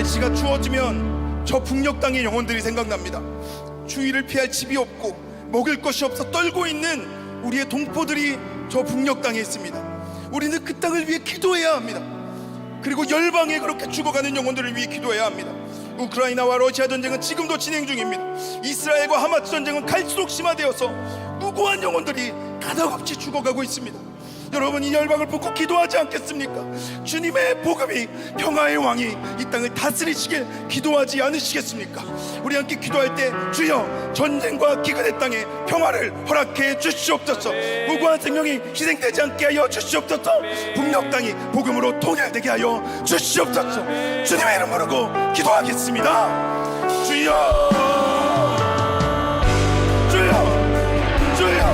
날씨가 추워지면 저 북녘 땅의 영혼들이 생각납니다. 추위를 피할 집이 없고 먹을 것이 없어 떨고 있는 우리의 동포들이 저 북녘 땅에 있습니다. 우리는 그 땅을 위해 기도해야 합니다. 그리고 열방에 그렇게 죽어가는 영혼들을 위해 기도해야 합니다. 우크라이나와 러시아 전쟁은 지금도 진행 중입니다. 이스라엘과 하마스 전쟁은 갈수록 심화되어서 무고한 영혼들이 가닥없이 죽어가고 있습니다. 여러분, 이 열방을 보고 기도하지 않겠습니까? 주님의 복음이, 평화의 왕이 이 땅을 다스리시길 기도하지 않으시겠습니까? 우리 함께 기도할 때, 주여 전쟁과 기근의 땅에 평화를 허락해 주시옵소서. 무고한 생명이 희생되지 않게 하여 주시옵소서. 북녘 땅이 복음으로 통일되게 하여 주시옵소서. 주님의 이름 부르고 기도하겠습니다. 주여, 주여, 주여.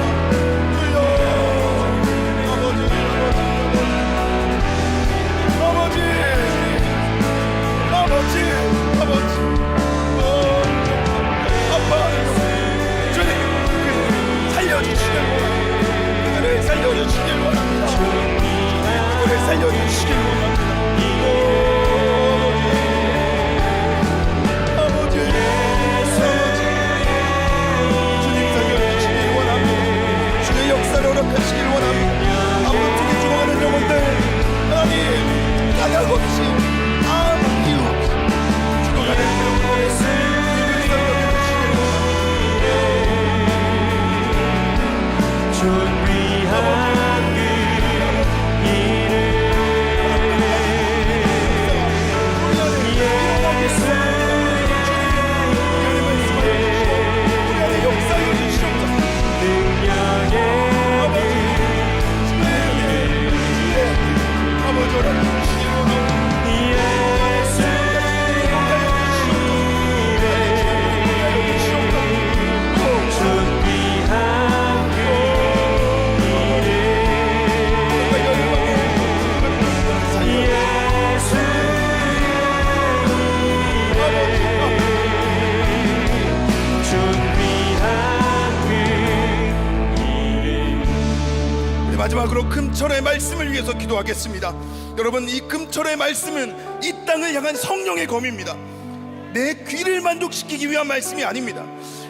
살려주시길 원합니다. 우리를 살려주시길 원합니다. 아버지, 주님 살려주시길 원합니다. 주의 역사를 허락하시길 원합니다. 아무렇게 죽어가는 영혼들, 하나님 가닥없이 아무 이유 없이 죽어가는 영혼들 살려주시길 원합니다. 마지막으로 금철의 말씀을 위해서 기도하겠습니다. 여러분, 이 금철의 말씀은 이 땅을 향한 성령의 검입니다. 내 귀를 만족시키기 위한 말씀이 아닙니다.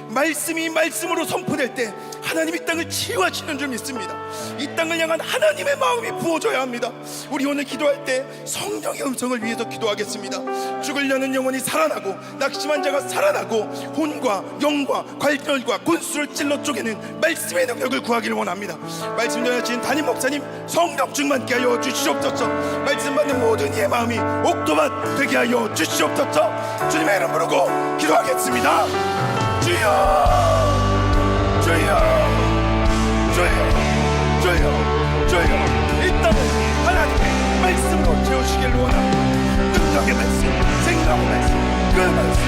말씀이 말씀으로 선포될 때 하나님이 이 땅을 치유하시는 줄 믿습니다. 이 땅을 향한 하나님의 마음이 부어져야 합니다. 우리 오늘 기도할 때 성령의 음성을 위해서 기도하겠습니다. 죽으려는 영혼이 살아나고 낙심한 자가 살아나고 혼과 영과 관절과 군수를 찔러 쪼개는 말씀의 능력을 구하기를 원합니다. 말씀 전하신 담임 목사님 성령 충만케 하여 주시옵소서. 말씀 받는 모든 이의 마음이 옥토밭 되게 하여 주시옵소서. 주님의 이름 부르고 기도하겠습니다. 주여, 주여, 주여, 주여, 주여. 이 땅을 하나님의 말씀으로 채우시길 원합니다. 능력의 말씀, 생명의 말씀, 그 말씀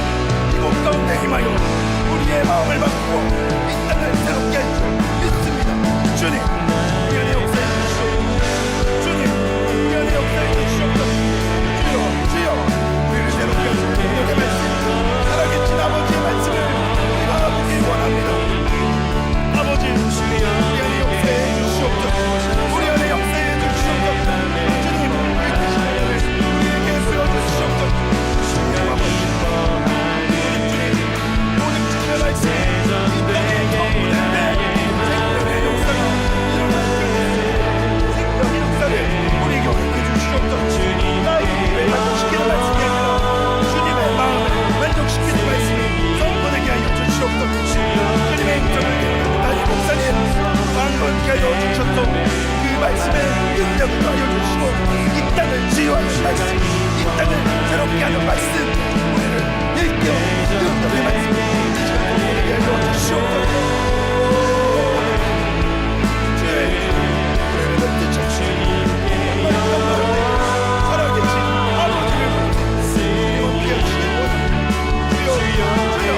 이곳 가운데 임하여 우리의 마음을 바꾸고 이 땅을 새롭게 할 줄 믿습니다. 주님, 우리 안에 역사해 주시옵소서. 주님, 우리 안에 역사해 주시옵소서. 주여, 주여, 우리를 새롭게 하시는 능력의 말씀, 살아계신 아버지의 말씀을 바라보길 원합니다. 아버지, 우리 안에 역사해 주시옵소서. 우리 안에 역사해 주시옵소서. 주님, 우리에게 보여주시옵소서. 주님 아버지, 모든 주님의 말씀 이 땅에 전부될 때 생명의 역사가 일어나는 생명의 역사를 우리에게 허락해 주시옵소서. 나의 만족시키는 말씀이 아니라 주님의 마음을 만족시키는 말씀이 선포되게 하여 주시옵소서. 주님의 인정을 담임 목사님 강건케 하여 주셨소. 그 말씀에 능력을 하여 주시고 이 땅을 치유하는 말씀, 이 땅을 새롭게 하는 말씀, 우리를 일깨워 능력의 말씀 선포되게 하여 주시옵소서. 주의 우리를 뜻하시고 살아계신 아버지를 함께 하시기 원합니다. 주여, 주여, 주여,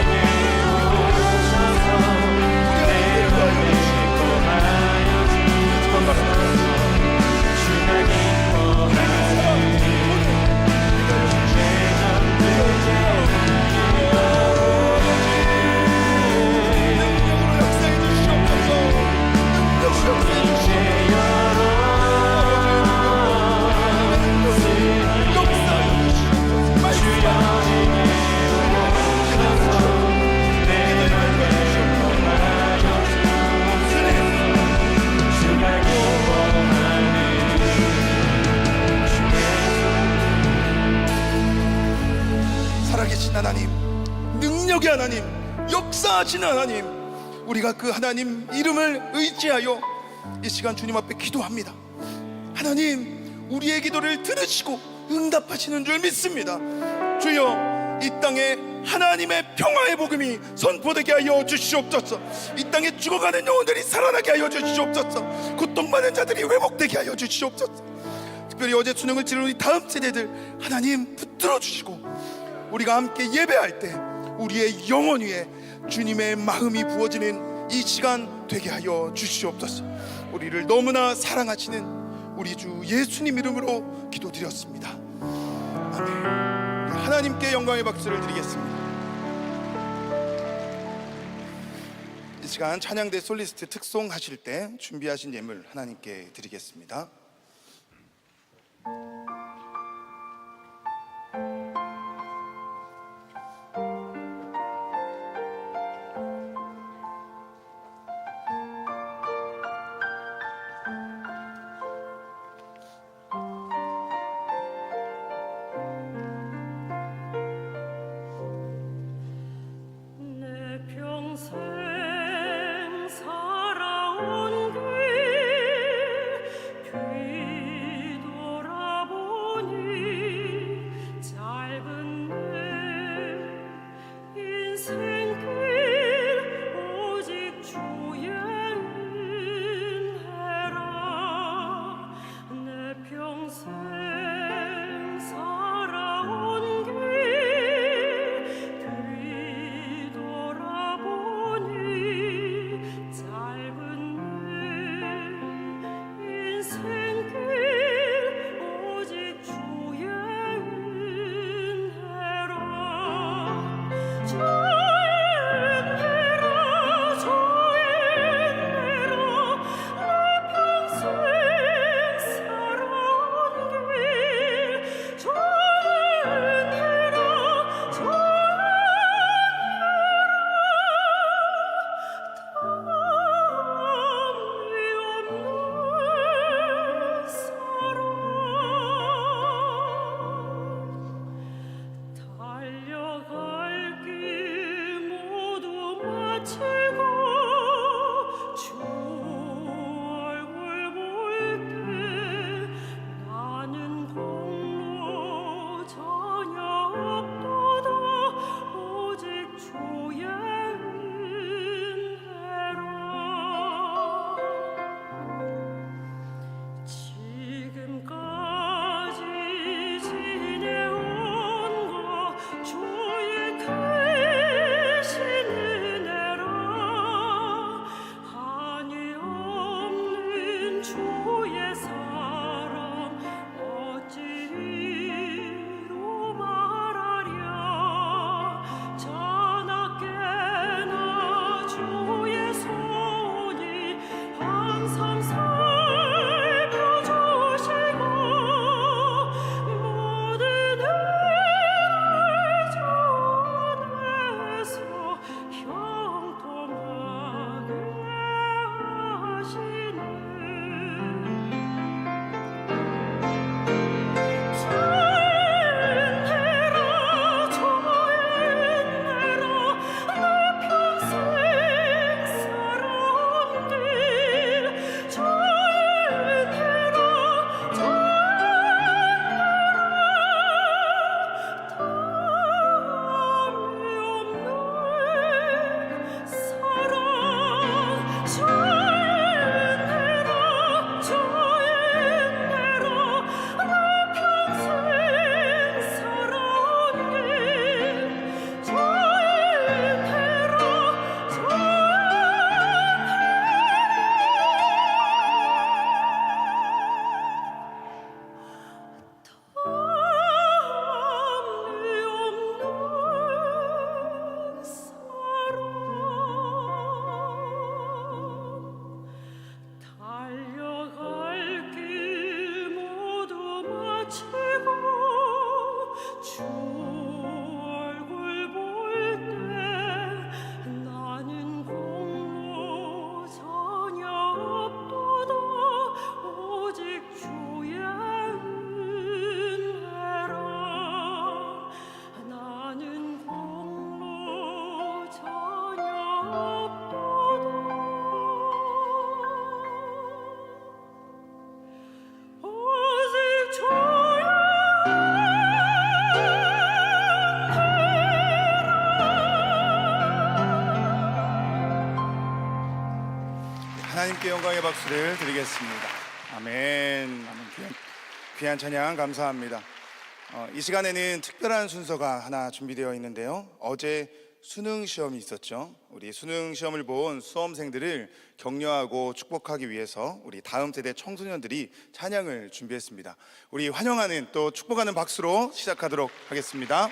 살아계신 하나님, 능력의 하나님, 역사하시는 하나님, 우리가 그 하나님 이름을 의지하여 이 시간 주님 앞에 기도합니다. 하나님, 우리의 기도를 들으시고 응답하시는 줄 믿습니다. 주여, 이 땅에 하나님의 평화의 복음이 선포되게 하여 주시옵소서. 이 땅에 죽어가는 영혼들이 살아나게 하여 주시옵소서. 고통받는 자들이 회복되게 하여 주시옵소서. 특별히 어제 수능을 치른 우리 다음 세대들 하나님 붙들어 주시고, 우리가 함께 예배할 때 우리의 영혼 위에 주님의 마음이 부어지는 이 시간 되게 하여 주시옵소서. 우리를 너무나 사랑하시는 우리 주 예수님 이름으로 기도드렸습니다. 아멘. 하나님께 영광의 박수를 드리겠습니다. 이 시간 찬양대 솔리스트 특송 하실 때 준비하신 예물 하나님께 드리겠습니다. 평생 살아온 길 하나님께 영광의 박수를 드리겠습니다. 아멘. 귀한 찬양 감사합니다. 이 시간에는 특별한 순서가 하나 준비되어 있는데요. 어제 수능 시험이 있었죠. 우리 수능 시험을 본 수험생들을 격려하고 축복하기 위해서 우리 다음 세대 청소년들이 찬양을 준비했습니다. 우리 환영하는 또 축복하는 박수로 시작하도록 하겠습니다.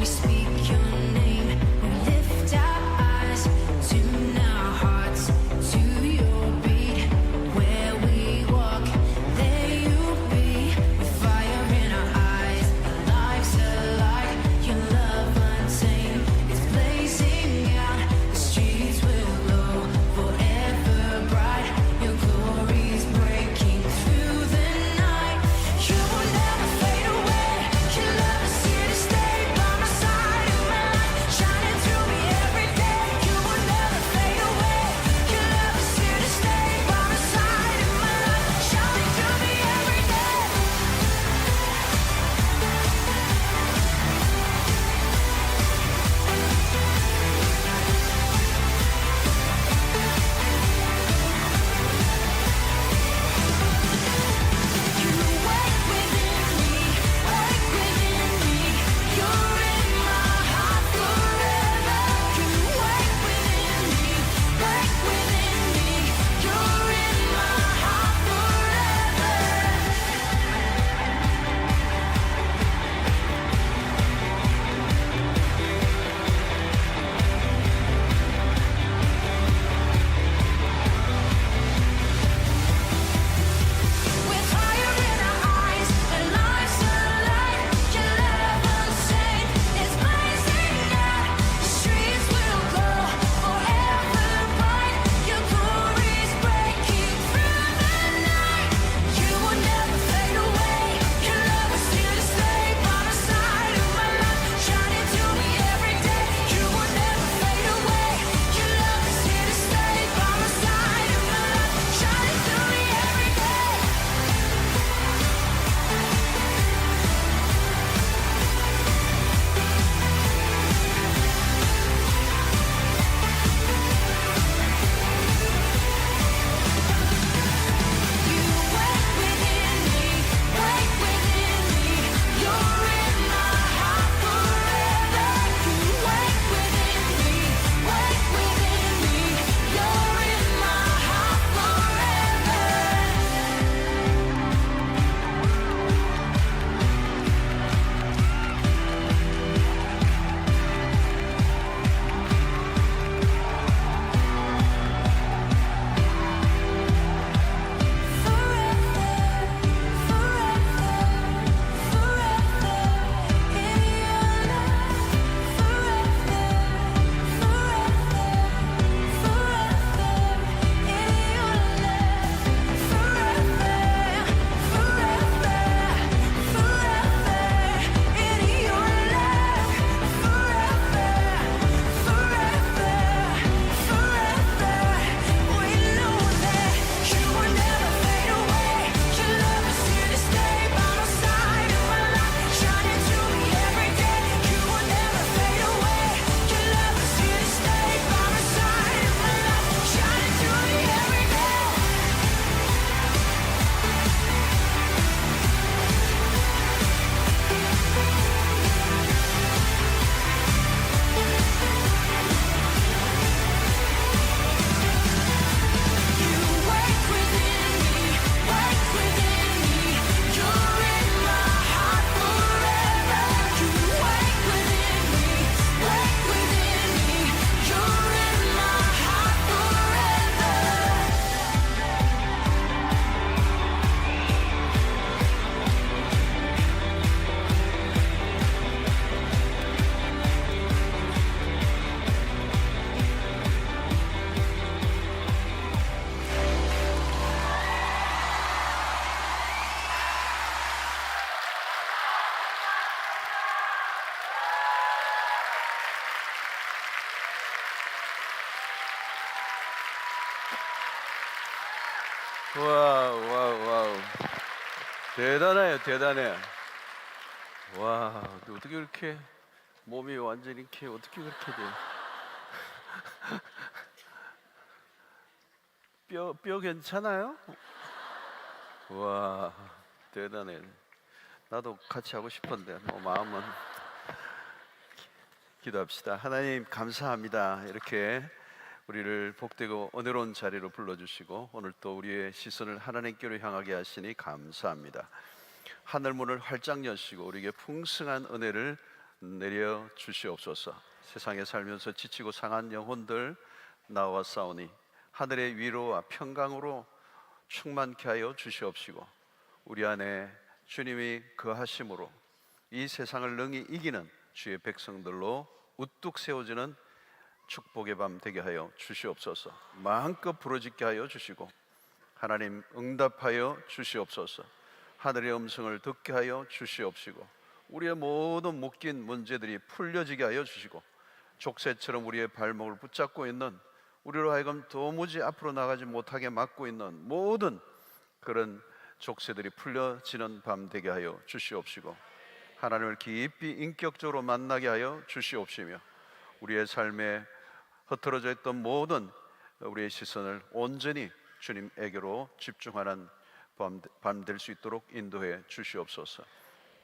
Speak your name, we lift our 와우. 대단해요, 대단해. 와, 어떻게 그렇게 몸이 완전히 이렇게 어떻게 그렇게 돼? 뼈 괜찮아요? 와, 대단해. 나도 같이 하고 싶은데 뭐 마음은. 기도합시다. 하나님 감사합니다. 이렇게 우리를 복되고 은혜로운 자리로 불러주시고 오늘 또 우리의 시선을 하나님께로 향하게 하시니 감사합니다. 하늘문을 활짝 여시고 우리에게 풍성한 은혜를 내려 주시옵소서. 세상에 살면서 지치고 상한 영혼들 나와 싸우니 하늘의 위로와 평강으로 충만케 하여 주시옵시고 우리 안에 주님이 거하심으로 이 세상을 능히 이기는 주의 백성들로 우뚝 세워지는 축복의 밤 되게 하여 주시옵소서. 마음껏 부르짖게 하여 주시고 하나님 응답하여 주시옵소서. 하늘의 음성을 듣게 하여 주시옵시고 우리의 모든 묶인 문제들이 풀려지게 하여 주시고 족쇄처럼 우리의 발목을 붙잡고 있는 우리로 하여금 도무지 앞으로 나가지 못하게 막고 있는 모든 그런 족쇄들이 풀려지는 밤 되게 하여 주시옵시고 하나님을 깊이 인격적으로 만나게 하여 주시옵시며 우리의 삶에 흐트러져 있던 모든 우리의 시선을 온전히 주님에게로 집중하는 밤 될 수 있도록 인도해 주시옵소서.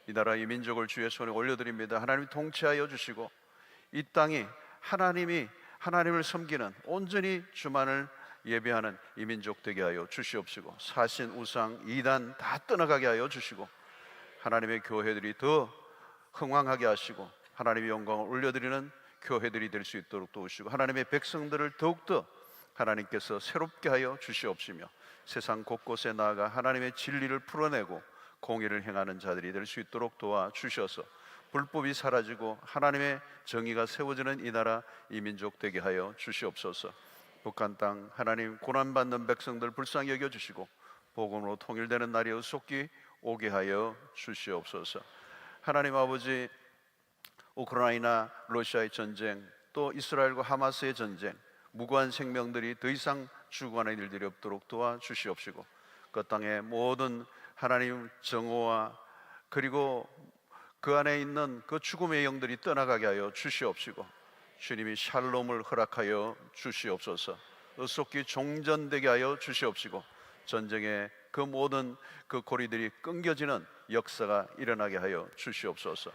이 나라 이 민족을 주의 손에 올려드립니다. 하나님 통치하여 주시고 이 땅이 하나님을 섬기는 온전히 주만을 예배하는 이 민족 되게 하여 주시옵시고 사신 우상 이단 다 떠나가게 하여 주시고 하나님의 교회들이 더 흥왕하게 하시고 하나님의 영광을 올려드리는 교회들이 될 수 있도록 도우시고 하나님의 백성들을 더욱더 하나님께서 새롭게 하여 주시옵시며 세상 곳곳에 나아가 하나님의 진리를 풀어내고 공의를 행하는 자들이 될 수 있도록 도와주셔서 불법이 사라지고 하나님의 정의가 세워지는 이 나라 이 민족 되게 하여 주시옵소서. 북한 땅 하나님 고난받는 백성들 불쌍히 여겨주시고 복음으로 통일되는 날이 의속히 오게 하여 주시옵소서. 하나님 아버지 우크라이나 러시아의 전쟁 또 이스라엘과 하마스의 전쟁 무고한 생명들이 더 이상 죽어가는 일들이 없도록 도와주시옵시고 그 땅의 모든 하나님 정오와 그리고 그 안에 있는 그 죽음의 영들이 떠나가게 하여 주시옵시고 주님이 샬롬을 허락하여 주시옵소서. 의속히 종전되게 하여 주시옵시고 전쟁의 그 모든 그 고리들이 끊겨지는 역사가 일어나게 하여 주시옵소서.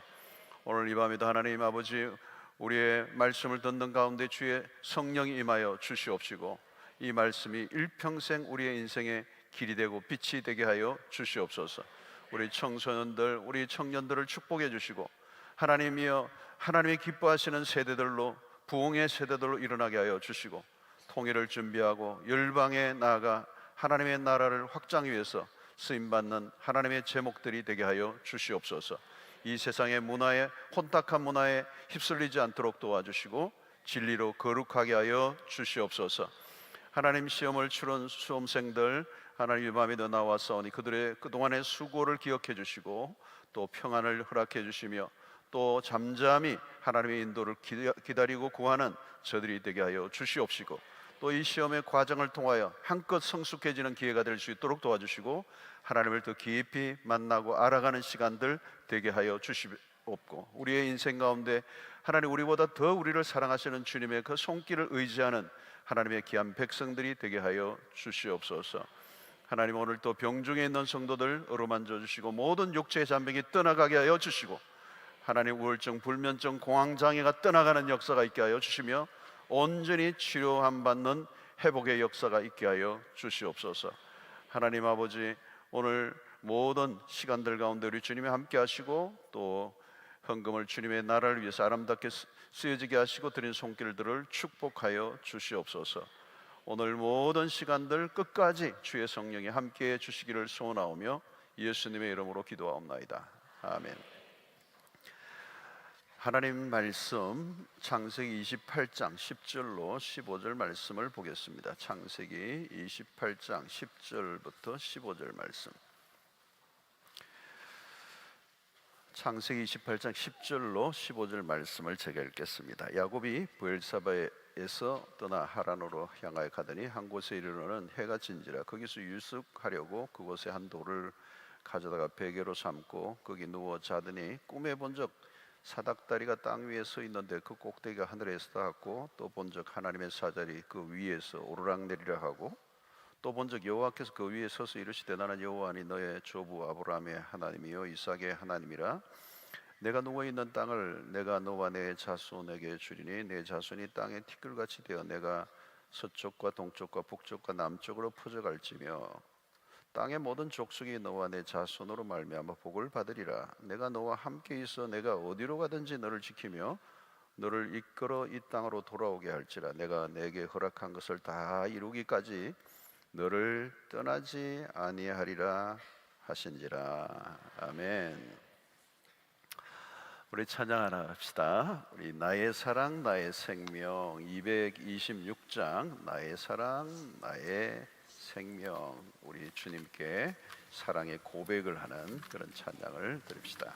오늘 이 밤에도 하나님 아버지 우리의 말씀을 듣는 가운데 주의 성령이 임하여 주시옵시고 이 말씀이 일평생 우리의 인생의 길이 되고 빛이 되게 하여 주시옵소서. 우리 청소년들 우리 청년들을 축복해 주시고 하나님이여 하나님이 기뻐하시는 세대들로 부흥의 세대들로 일어나게 하여 주시고 통일을 준비하고 열방에 나아가 하나님의 나라를 확장하기 위해서 쓰임받는 하나님의 제목들이 되게 하여 주시옵소서. 이 세상의 문화에 혼탁한 문화에 휩쓸리지 않도록 도와주시고 진리로 거룩하게 하여 주시옵소서. 하나님 시험을 치른 수험생들 하나님 이 밤에도 나와서오니 그들의 그동안의 수고를 기억해 주시고 또 평안을 허락해 주시며 또 잠잠히 하나님의 인도를 기다리고 구하는 저들이 되게 하여 주시옵시고 또 이 시험의 과정을 통하여 한껏 성숙해지는 기회가 될 수 있도록 도와주시고 하나님을 더 깊이 만나고 알아가는 시간들 되게 하여 주시옵고 우리의 인생 가운데 하나님 우리보다 더 우리를 사랑하시는 주님의 그 손길을 의지하는 하나님의 귀한 백성들이 되게 하여 주시옵소서. 하나님 오늘 또 병중에 있는 성도들 어루만져 주시고 모든 육체의 잔병이 떠나가게 하여 주시고 하나님 우울증, 불면증, 공황장애가 떠나가는 역사가 있게 하여 주시며 온전히 치료함 받는 회복의 역사가 있게 하여 주시옵소서. 하나님 아버지 오늘 모든 시간들 가운데 우리 주님이 함께 하시고 또 헌금을 주님의 나라를 위해서 아름답게 쓰여지게 하시고 드린 손길들을 축복하여 주시옵소서. 오늘 모든 시간들 끝까지 주의 성령이 함께해 주시기를 소원하오며 예수님의 이름으로 기도하옵나이다. 아멘. 하나님 말씀 창세기 28장 10절로 15절 말씀을 보겠습니다. 창세기 28장 10절부터 15절 말씀. 창세기 28장 10절로 15절 말씀을 제가 읽겠습니다. 야곱이 브엘사바에 모세에서 떠나 하란으로 향하여 가더니 한 곳에 이르러는 해가 진지라. 거기서 유숙하려고 그곳에 한 돌을 가져다가 베개로 삼고 거기 누워 자더니 꿈에 본적 사닥다리가 땅 위에 서 있는데 그 꼭대기가 하늘에서 닿았고, 또 본적 하나님의 사자리 그 위에서 오르락내리락 하고, 또 본적 여호와께서 그 위에 서서 이르시되 나는 여호와니 너의 조부 아브라함의 하나님이요 이삭의 하나님이라. 내가 누워있는 땅을 내가 너와 내 자손에게 주리니 내 자손이 땅의 티끌같이 되어 내가 서쪽과 동쪽과 북쪽과 남쪽으로 퍼져갈지며 땅의 모든 족속이 너와 내 자손으로 말미암아 복을 받으리라. 내가 너와 함께 있어 내가 어디로 가든지 너를 지키며 너를 이끌어 이 땅으로 돌아오게 할지라. 내가 내게 허락한 것을 다 이루기까지 너를 떠나지 아니하리라 하신지라. 아멘. 우리 찬양 하나 합시다. 우리 나의 사랑 나의 생명 226장 나의 사랑 나의 생명, 우리 주님께 사랑의 고백을 하는 그런 찬양을 드립시다.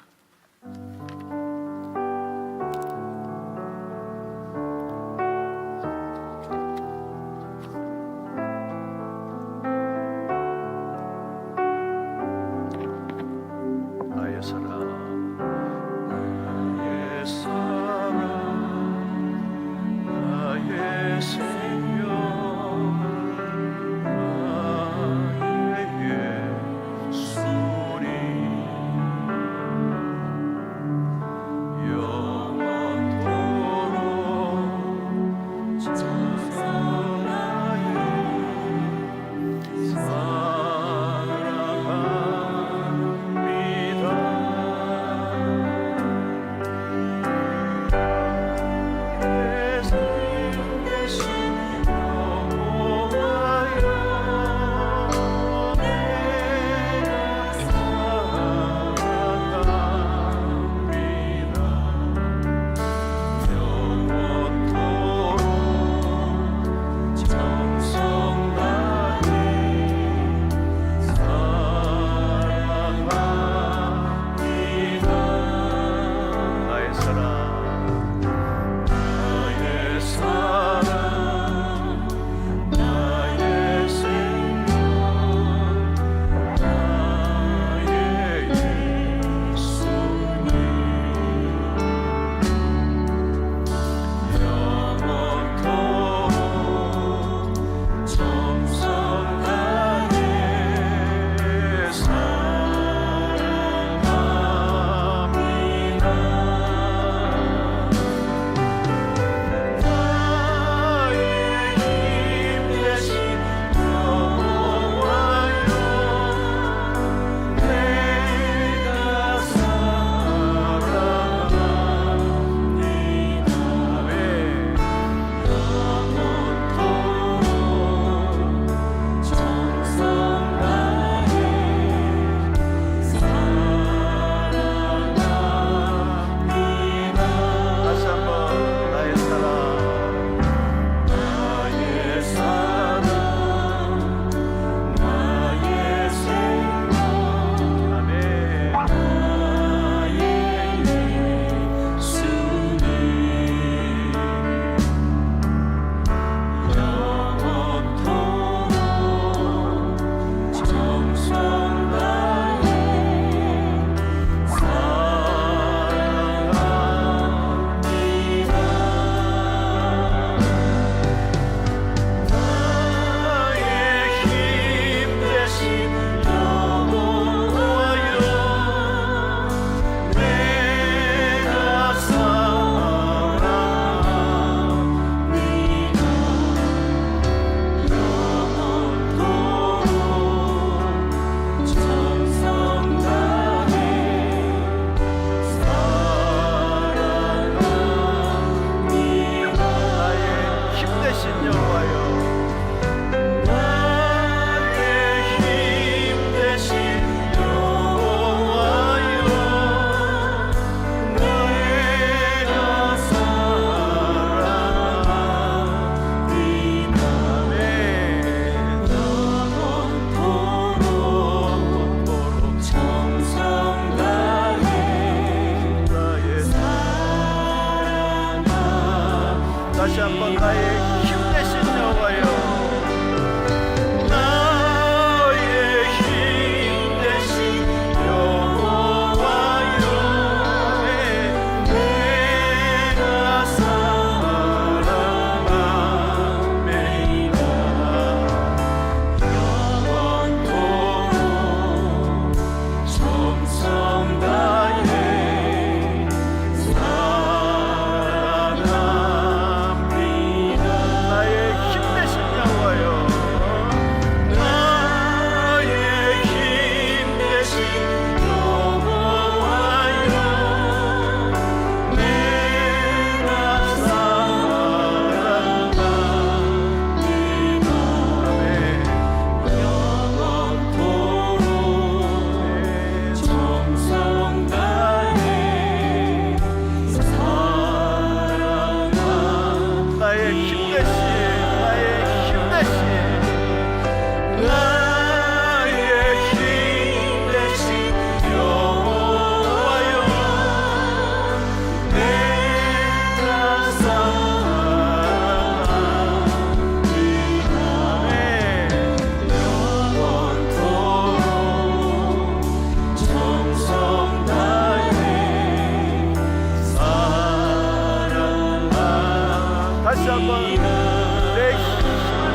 나의 사랑 나의 사랑 나의 생명 나의 예수님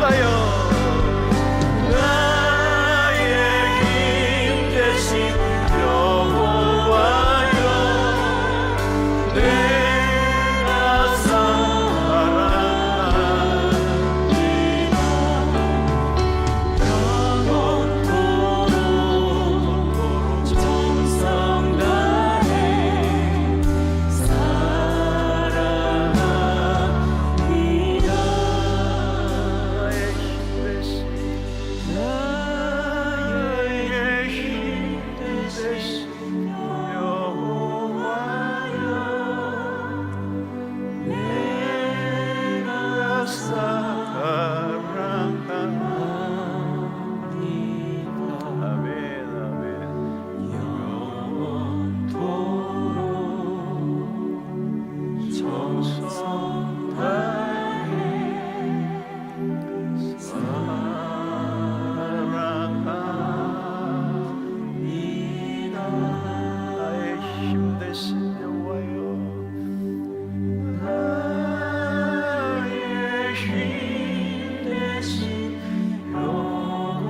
여호와여 나의 힘 되신 여호와여 내가 사랑합니다 영원토록 정성 다해 사랑합니다 나의 힘 되신 여호와여 내가 사랑합니다 아멘 아멘 영원토록 정성 다해 사랑합니다 나의 힘 되신 여호와여 나의 힘 되신 여호와여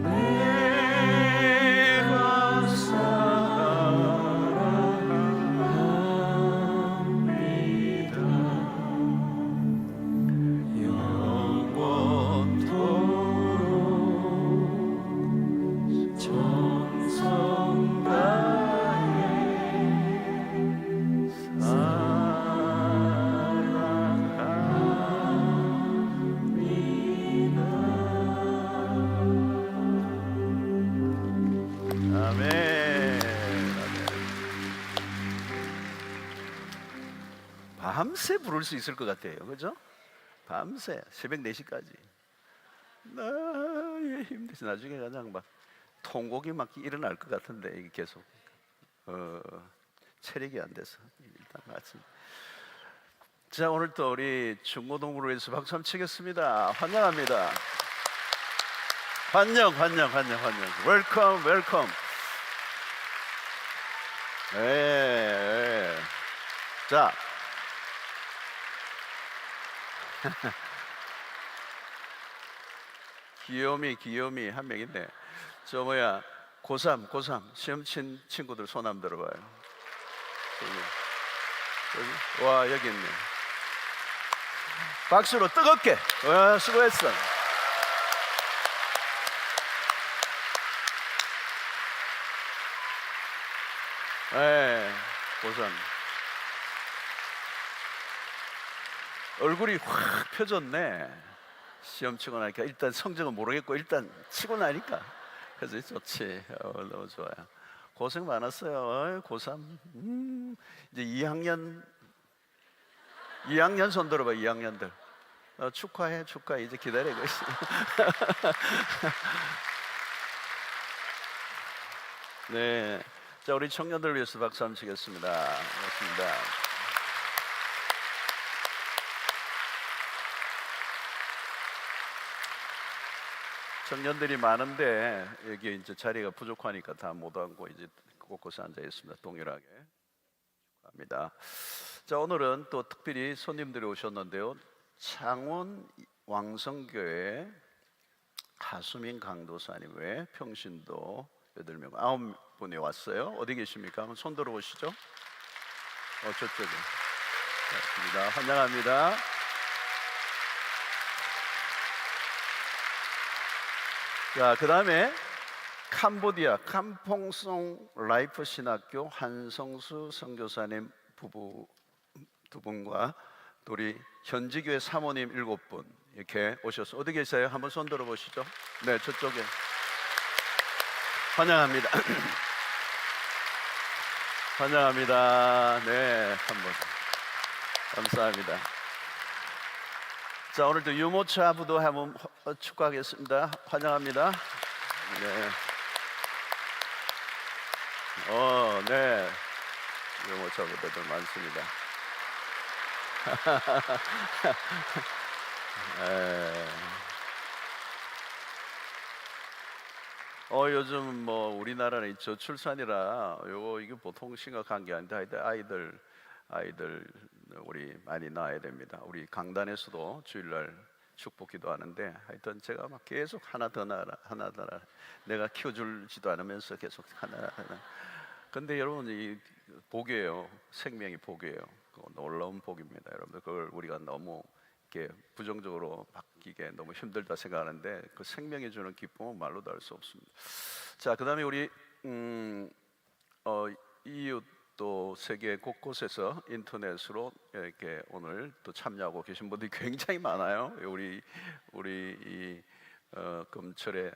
내가 사랑합니다 영원토록 정성 다해 사랑합니다 아멘 밤새 부를 수 있을 것 같아요 그죠? 밤새 새벽 4시까지 나의 힘들지 나중에 그냥 막 통곡이 막 일어날 것 같은데 이게 계속 체력이 안 돼서 일단 마침 자 오늘 또 우리 중고등부를 위해서 박수 한번 치겠습니다 환영합니다 환영 웰컴 네. 자 귀요미 한 명 있네. 저 뭐야 고3 시험 친 친구들 손 한번 들어봐요. 여기. 와 여기 있네. 박수로 뜨겁게. 와 수고했어. 예, 고3 얼굴이 확 펴졌네. 시험 치고 나니까 일단 성적은 모르겠고 일단 치고 나니까 그래서 좋지. 너무 좋아요. 고생 많았어요. 고3 이제 2학년 손 들어봐. 2학년들 축하해 이제 기다리고 있어. 네, 자 우리 청년들 위해서 박수 한번 치겠습니다. 고맙습니다. 청년들이 많은데 여기 이제 자리가 부족하니까 다 못 앉고 이제 곳곳에 앉아 있습니다. 동일하게 합니다. 자 오늘은 또 특별히 손님들이 오셨는데요. 창원 왕성교회 하수민 강도사님 외에 평신도 8명 9분이 왔어요. 어디 계십니까? 한번 손 들어보시죠. 저쪽에. 반갑습니다. 환영합니다. 자, 그 다음에 캄보디아 캄퐁송 라이프 신학교 한성수 선교사님 부부 2분과 또 우리 현지교회 사모님 7분 이렇게 오셔서 어디 계세요? 한번 손 들어보시죠. 네, 저쪽에 환영합니다. 환영합니다. 네, 한번 감사합니다. 자, 오늘도 유모차 부도 한번 축하하겠습니다. 환영합니다. 네. 네. 유모차 부도들 많습니다. 요즘 뭐 우리나라는 저출산이라 이게 보통 심각한 게 아닌데 아이들 우리 많이 나와야 됩니다. 우리 강단에서도 주일날 축복 기도하는데 하여튼 제가 막 계속 하나 더 나라 하나 더 나라 내가 키워줄지도 않으면서 계속 하나. 근데 여러분 이 복이에요. 생명이 복이에요. 놀라운 복입니다. 여러분들 그걸 우리가 너무 이렇게 부정적으로 바뀌게 너무 힘들다 생각하는데 그 생명이 주는 기쁨은 말로도 할 수 없습니다. 자, 그다음에 우리 이웃 또 세계 곳곳에서 인터넷으로 이렇게 오늘 또 참여하고 계신 분들이 굉장히 많아요. 우리 이 금철에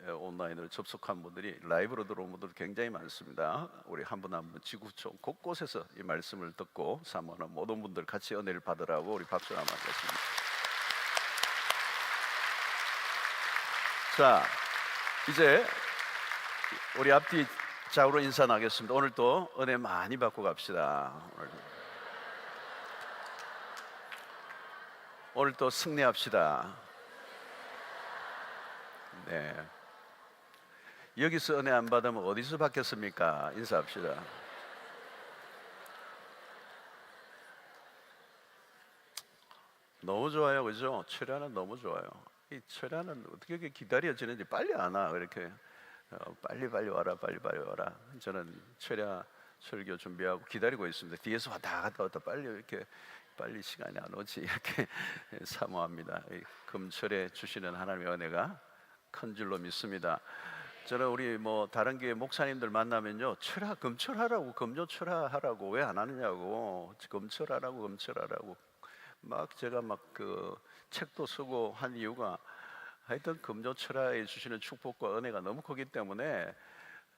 온라인으로 접속한 분들이 라이브로 들어온 분들 굉장히 많습니다. 우리 한 분 한 분 지구촌 곳곳에서 이 말씀을 듣고 사모하는 모든 분들 같이 은혜를 받으라고 우리 박수 한번 하겠습니다. 자, 이제 우리 앞뒤 좌우로 인사 나겠습니다. 오늘 또 은혜 많이 받고 갑시다. 오늘 또 승리합시다. 네. 여기서 은혜 안 받으면 어디서 받겠습니까? 인사합시다. 너무 좋아요, 그죠? 철야는 너무 좋아요. 이 철야는 어떻게 이렇게 기다려지는지 빨리 안 와. 이렇게 빨리 와라, 빨리 와라. 저는 철야 설교 준비하고 기다리고 있습니다. 뒤에서 왔다 갔다 빨리 이렇게 빨리 시간이 안 오지 이렇게 사모합니다. 금철에 주시는 하나님의 은혜가 큰 줄로 믿습니다. 저는 우리 뭐 다른 교회 목사님들 만나면요, 철야 금철하라고 금요철하라고 왜 안 하느냐고, 금철하라고 막 제가 막 그 책도 쓰고 한 이유가 하여튼 금요철야에 주시는 축복과 은혜가 너무 크기 때문에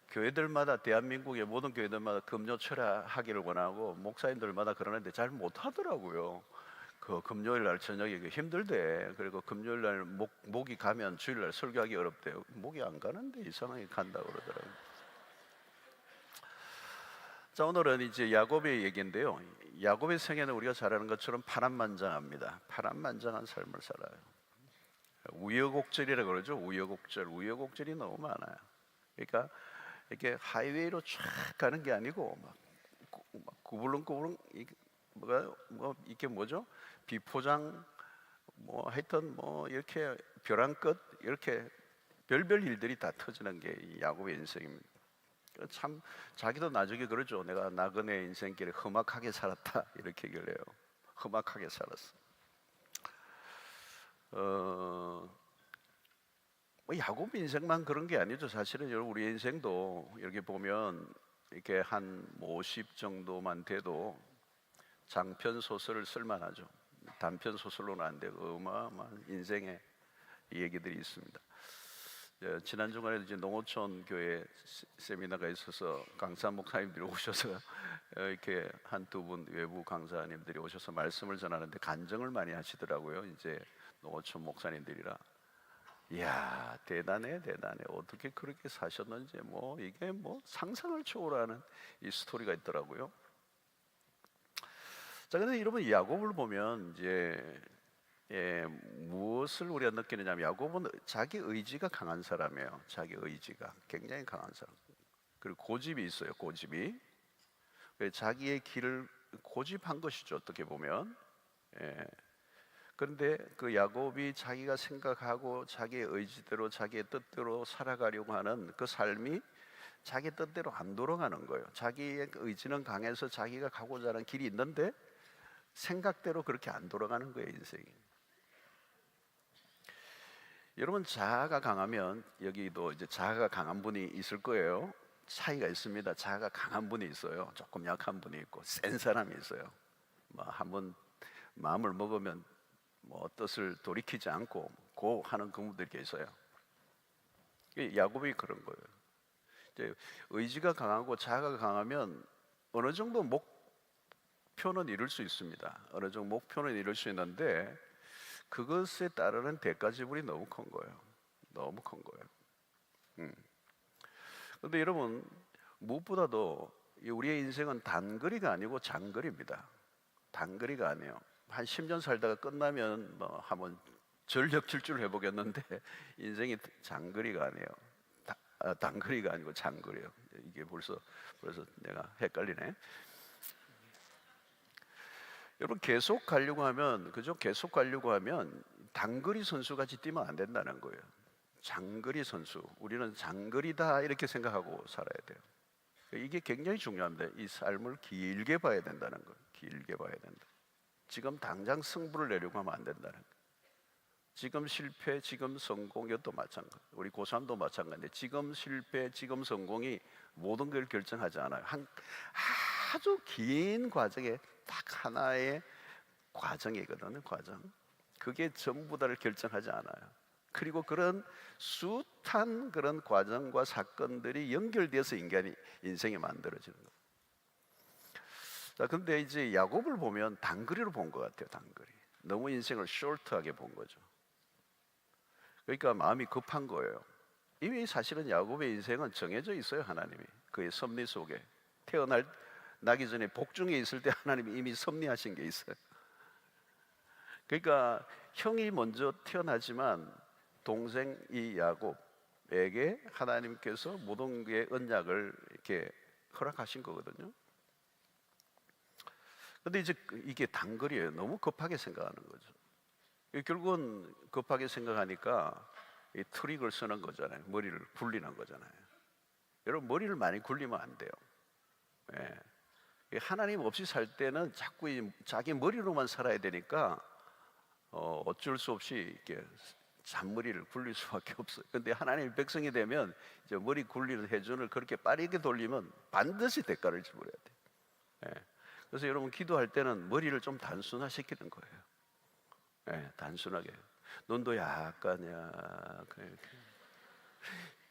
교회들마다 대한민국의 모든 교회들마다 금요철야 하기를 원하고 목사님들마다 그러는데 잘 못하더라고요. 그 금요일 날 저녁에 힘들대. 그리고 금요일 날 목이 가면 주일 날 설교하기 어렵대요. 목이 안 가는데 이상하게 간다고 그러더라고요. 자, 오늘은 이제 야곱의 얘기인데요. 야곱의 생애는 우리가 잘 아는 것처럼 파란만장합니다. 파란만장한 삶을 살아요. 우여곡절이라고 그러죠. 우여곡절이 너무 많아요. 그러니까 이렇게 하이웨이로 쫙 가는 게 아니고 막 구불렁구불렁 이게 뭐죠? 비포장 뭐 하여튼 뭐 이렇게 벼랑 끝 이렇게 별별 일들이 다 터지는 게 이 야곱의 인생입니다. 참 자기도 나중에 그러죠. 내가 나그네 인생길에 험악하게 살았다 이렇게 얘기를 해요. 험악하게 살았어. 뭐 야곱 인생만 그런 게 아니죠. 사실은 우리 인생도 이렇게 보면 이렇게 한 50 정도만 돼도 장편 소설을 쓸만하죠. 단편 소설로는 안 되고 어마어마한 인생의 얘기들이 있습니다. 지난 주간에도 이제 농어촌 교회 세미나가 있어서 강사 목사님들이 오셔서 이렇게 한두 분 외부 강사님들이 오셔서 말씀을 전하는데 간증을 많이 하시더라고요. 이제 농어촌 목사님들이라. 이야, 대단해. 어떻게 그렇게 사셨는지 뭐 이게 뭐 상상을 초월하는 이 스토리가 있더라고요. 자, 근데 여러분 야곱을 보면 이제 무엇을 우리가 느끼느냐면 야곱은 자기 의지가 강한 사람이에요. 자기 의지가 굉장히 강한 사람. 그리고 고집이 있어요. 고집이. 자기의 길을 고집한 것이죠. 어떻게 보면. 그런데 그 야곱이 자기가 생각하고 자기의 의지대로 자기의 뜻대로 살아가려고 하는 그 삶이 자기 뜻대로 안 돌아가는 거예요. 자기의 의지는 강해서 자기가 가고자 하는 길이 있는데 생각대로 그렇게 안 돌아가는 거예요, 인생이. 여러분 자아가 강하면 여기도 이제 자아가 강한 분이 있을 거예요. 차이가 있습니다. 자아가 강한 분이 있어요. 조금 약한 분이 있고 센 사람이 있어요. 뭐 한번 마음을 먹으면 뭐 뜻을 돌이키지 않고 고 하는 그분들이 있어요. 야곱이 그런 거예요. 이제 의지가 강하고 자아가 강하면 어느 정도 목표는 이룰 수 있습니다. 어느 정도 목표는 이룰 수 있는데 그것에 따르는 대가 지불이 너무 큰 거예요. 너무 큰 거예요. 그런데 여러분 무엇보다도 우리의 인생은 단거리가 아니고 장거리입니다. 단거리가 아니에요. 한 10년 살다가 끝나면 뭐 한번 전력 질주를 해보겠는데 인생이 장거리가 아니에요. 단거리가 아니고 장거리예요. 이게 벌써 내가 헷갈리네. 여러분 계속 가려고 하면 그죠? 계속 가려고 하면 단거리 선수 같이 뛰면 안 된다는 거예요. 장거리 선수, 우리는 장거리다 이렇게 생각하고 살아야 돼요. 이게 굉장히 중요합니다. 이 삶을 길게 봐야 된다는 거예요. 길게 봐야 된다. 지금 당장 승부를 내려고 하면 안 된다는 거예요. 지금 실패, 지금 성공, 이것도 마찬가지. 우리 고3도 마찬가지인데 지금 실패, 지금 성공이 모든 걸 결정하지 않아요. 아주 긴 과정에 딱 하나의 과정이거든요. 과정. 그게 전부 다를 결정하지 않아요. 그리고 그런 숱한 그런 과정과 사건들이 연결돼서 인생이 만들어지는 거예요. 자, 근데 이제 야곱을 보면 단거리로 본 것 같아요. 단거리. 너무 인생을 숄트하게 본 거죠. 그러니까 마음이 급한 거예요. 이미 사실은 야곱의 인생은 정해져 있어요. 하나님이 그의 섭리 속에 나기 전에 복중에 있을 때 하나님이 이미 섭리하신 게 있어요. 그러니까 형이 먼저 태어나지만 동생 이 야곱에게 하나님께서 모든 게 언약을 이렇게 허락하신 거거든요. 근데 이제 이게 단거리예요. 너무 급하게 생각하는 거죠. 결국은 급하게 생각하니까 이 트릭을 쓰는 거잖아요. 머리를 굴리는 거잖아요. 여러분 머리를 많이 굴리면 안 돼요. 예. 하나님 없이 살 때는 자꾸 자기 머리로만 살아야 되니까 어쩔 수 없이 이렇게 잔머리를 굴릴 수밖에 없어요. 근데 하나님 백성이 되면 이제 머리 굴리는 회전을 그렇게 빠르게 돌리면 반드시 대가를 지불해야 돼요. 예. 그래서 여러분 기도할 때는 머리를 좀 단순화시키는 거예요. 예, 단순하게. 눈도 약간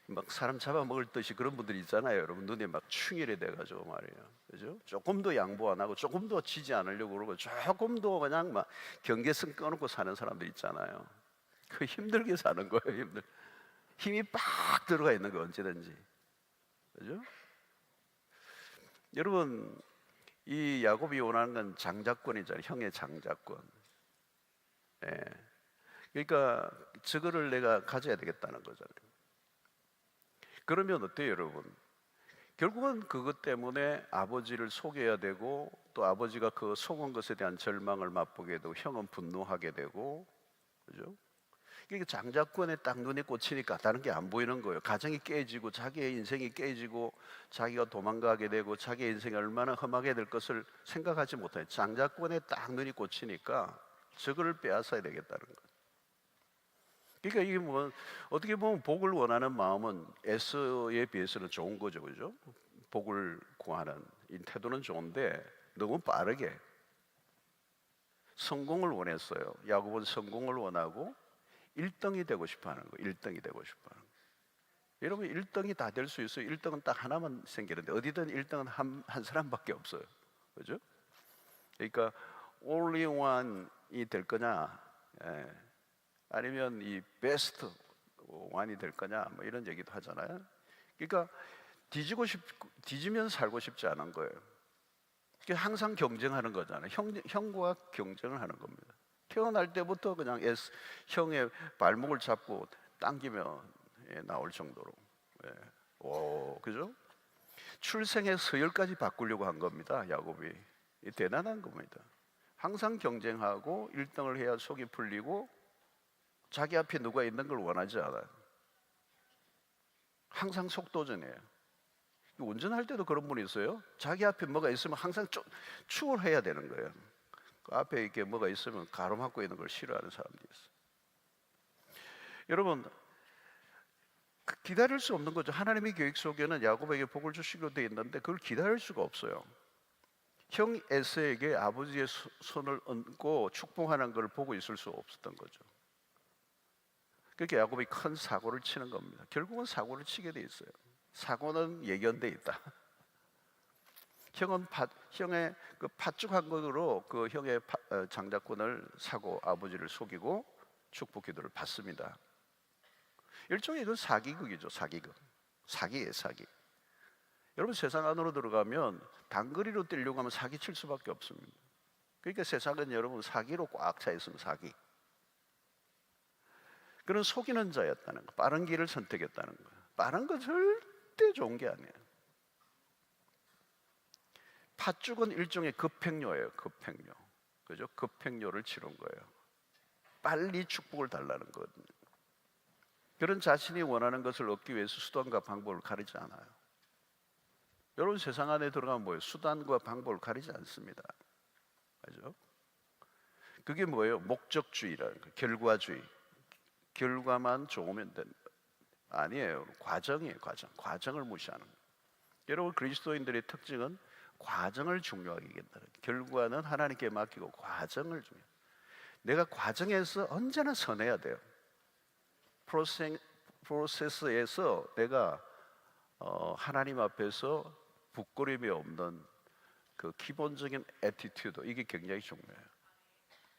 막 사람 잡아먹을 듯이 그런 분들이 있잖아요. 여러분 눈이 막 충혈이 돼가지고 말이에요. 그죠? 조금 더 양보 안 하고 조금 더 지지 않으려고 그러고 조금 더 그냥 막 경계선 꺼놓고 사는 사람들 있잖아요. 그 힘들게 사는 거예요. 힘이 빡 들어가 있는 거 언제든지. 그죠? 여러분 이 야곱이 원하는 건 장자권이잖아요. 형의 장자권. 예. 그러니까 저거를 내가 가져야 되겠다는 거잖아요. 그러면 어때요, 여러분? 결국은 그것 때문에 아버지를 속여야 되고 또 아버지가 그 속은 것에 대한 절망을 맛보게 되고 형은 분노하게 되고, 그죠? 그러니까 장자권에 딱 눈에 꽂히니까 다른 게 안 보이는 거예요. 가정이 깨지고 자기의 인생이 깨지고 자기가 도망가게 되고 자기의 인생이 얼마나 험하게 될 것을 생각하지 못해요. 장자권에 딱 눈이 꽂히니까 저거를 빼앗아야 되겠다는 거예요. 그러니까 이게 뭐 어떻게 보면 복을 원하는 마음은 에서에 비해서는 좋은 거죠, 그죠? 복을 구하는 이 태도는 좋은데 너무 빠르게 성공을 원했어요. 야곱은 성공을 원하고 1등이 되고 싶어하는 거예요. 1등이 되고 싶어하는 거예요. 여러분 1등이 다 될 수 있어요. 1등은 딱 하나만 생기는데 어디든 1등은 한 사람밖에 없어요, 그죠? 그러니까 only one이 될 거냐, 아니면 이 베스트 원이 될 거냐, 뭐 이런 얘기도 하잖아요. 그러니까 뒤지면 살고 싶지 않은 거예요. 그러니까 항상 경쟁하는 거잖아요. 형과 경쟁을 하는 겁니다. 태어날 때부터 그냥 형의 발목을 잡고 당기며 나올 정도로. 그죠? 출생의 서열까지 바꾸려고 한 겁니다. 야곱이. 대단한 겁니다. 항상 경쟁하고 1등을 해야 속이 풀리고 자기 앞에 누가 있는 걸 원하지 않아요. 항상 속도전이에요. 운전할 때도 그런 분이 있어요. 자기 앞에 뭐가 있으면 항상 추월해야 되는 거예요. 그 앞에 이렇게 뭐가 있으면 가로막고 있는 걸 싫어하는 사람들이 있어요. 여러분 기다릴 수 없는 거죠. 하나님의 계획 속에는 야곱에게 복을 주시기로 되어 있는데 그걸 기다릴 수가 없어요. 형 에서에게 아버지의 손을 얹고 축복하는 걸 보고 있을 수 없었던 거죠. 그렇게 야곱이 큰 사고를 치는 겁니다. 결국은 사고를 치게 돼 있어요. 사고는 예견돼 있다. 형의 그 팥죽한 것으로 그 형의 장자권을 사고 아버지를 속이고 축복 기도를 받습니다. 일종의 이건 사기극이죠. 사기예요, 사기. 여러분 세상 안으로 들어가면 단거리로 뛰려고 하면 사기 칠 수밖에 없습니다. 그러니까 세상은 여러분 사기로 꽉 차 있으면 사기. 그런 속이는 자였다는 거, 빠른 길을 선택했다는 거예요. 빠른 거 절대 좋은 게 아니에요. 팥죽은 일종의 급행료예요. 급행료. 그죠? 급행료를 치른 거예요. 빨리 축복을 달라는 거거든요. 그런 자신이 원하는 것을 얻기 위해서 수단과 방법을 가리지 않아요. 여러분, 세상 안에 들어가면 뭐예요? 수단과 방법을 가리지 않습니다. 그죠? 그게 뭐예요? 목적주의라는 거, 결과주의. 결과만 좋으면 된다. 아니에요. 과정이에요. 과정을 무시하는 거예요. 여러분, 그리스도인들의 특징은 과정을 중요하게 여긴다는 거예요. 결과는 하나님께 맡기고 과정을 중요해요. 내가 과정에서 언제나 선해야 돼요. 프로세스에서 내가 하나님 앞에서 부끄러움이 없는 그 기본적인 애티튜드, 이게 굉장히 중요해요.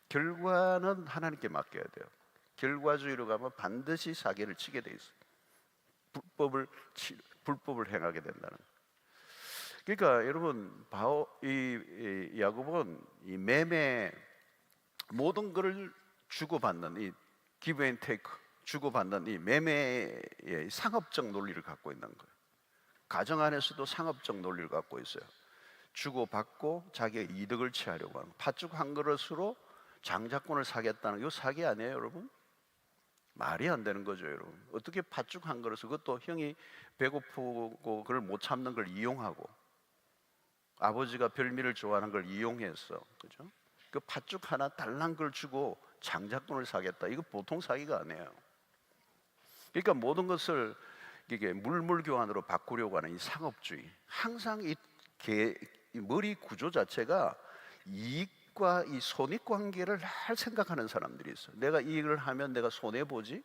결과는 하나님께 맡겨야 돼요. 결과주의로 가면 반드시 사기를 치게 돼 있어요. 불법을 행하게 된다는 거예요. 그러니까 여러분, 야곱은 이 매매, 모든 것을 주고받는 이 give and take, 주고받는 이 매매의 상업적 논리를 갖고 있는 거예요. 가정 안에서도 상업적 논리를 갖고 있어요. 주고받고 자기의 이득을 취하려고 하는, 팥죽 한 그릇으로 장자권을 사겠다는, 이거 사기 아니에요, 여러분? 말이 안 되는 거죠, 여러분. 어떻게 팥죽 한 그릇을, 그것도 형이 배고프고 그걸 못 참는 걸 이용하고, 아버지가 별미를 좋아하는 걸 이용해서, 그죠? 그 팥죽 하나 달란 걸 주고 장자권을 사겠다, 이거 보통 사기가 아니에요. 그러니까 모든 것을 이게 물물교환으로 바꾸려고 하는 이 상업주의, 항상 이 머리 구조 자체가 이익과 이 손익관계를 늘 생각하는 사람들이 있어요. 내가 이익을 하면 내가 손해보지,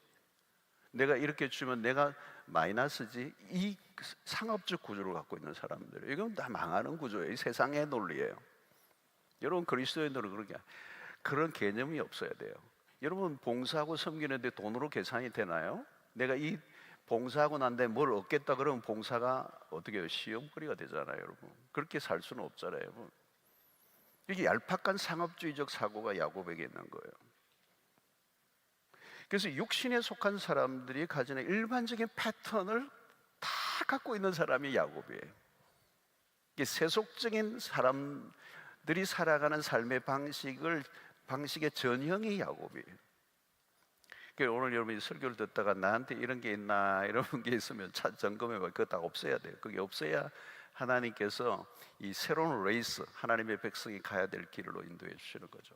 내가 이렇게 주면 내가 마이너스지, 이 상업적 구조를 갖고 있는 사람들, 이건 다 망하는 구조예요. 이 세상의 논리예요. 여러분, 그리스도인들은 그런 개념이 없어야 돼요. 여러분, 봉사하고 섬기는데 돈으로 계산이 되나요? 내가 이 봉사하고 난 다음에 뭘 얻겠다 그러면 봉사가 어떻게 해요? 시험거리가 되잖아요, 여러분. 그렇게 살 수는 없잖아요, 여러분. 이게 얄팍한 상업주의적 사고가 야곱에게 있는 거예요. 그래서 육신에 속한 사람들이 가지는 일반적인 패턴을 다 갖고 있는 사람이 야곱이에요. 이게 세속적인 사람들이 살아가는 삶의 방식의 전형이 야곱이에요. 그러니까 오늘 여러분이 설교를 듣다가 나한테 이런 게 있나, 이런 게 있으면 점검해봐. 그거 다 없애야 돼요. 그게 없애야 하나님께서 이 새로운 레이스, 하나님의 백성이 가야 될 길로 인도해 주시는 거죠.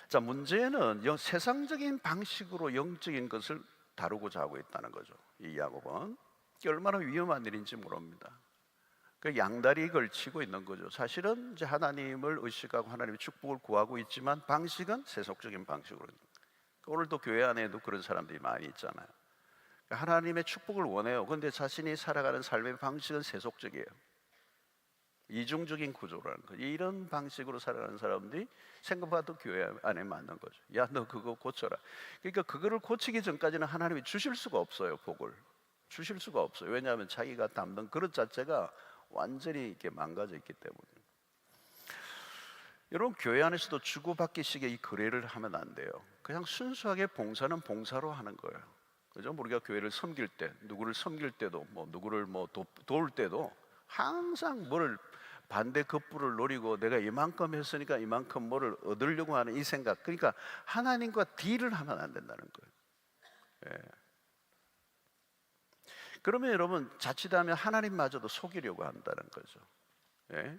자, 문제는 세상적인 방식으로 영적인 것을 다루고자 하고 있다는 거죠. 이 야곱은 얼마나 위험한 일인지 모릅니다. 그 양다리 걸치고 있는 거죠. 사실은 이제 하나님을 의식하고 하나님의 축복을 구하고 있지만 방식은 세속적인 방식으로. 오늘도 교회 안에도 그런 사람들이 많이 있잖아요. 하나님의 축복을 원해요. 그런데 자신이 살아가는 삶의 방식은 세속적이에요. 이중적인 구조라는 거죠. 이런 방식으로 살아가는 사람들이 생각봐도 교회 안에 맞는 거죠. 야, 너 그거 고쳐라. 그러니까 그거를 고치기 전까지는 하나님이 주실 수가 없어요. 복을 주실 수가 없어요. 왜냐하면 자기가 담는 그릇 자체가 완전히 이렇게 망가져 있기 때문에. 여러분, 교회 안에서도 주고받기식의 이 거래를 하면 안 돼요. 그냥 순수하게 봉사는 봉사로 하는 거예요. 그죠? 우리가 교회를 섬길 때, 누구를 섬길 때도, 누구를 도울 때도 항상 뭐를 반대 급부를 노리고 내가 이만큼 했으니까 이만큼 뭐를 얻으려고 하는 이 생각. 그러니까 하나님과 딜을 하면 안 된다는 거예요. 예. 그러면 여러분, 자칫하면 하나님마저도 속이려고 한다는 거죠. 예?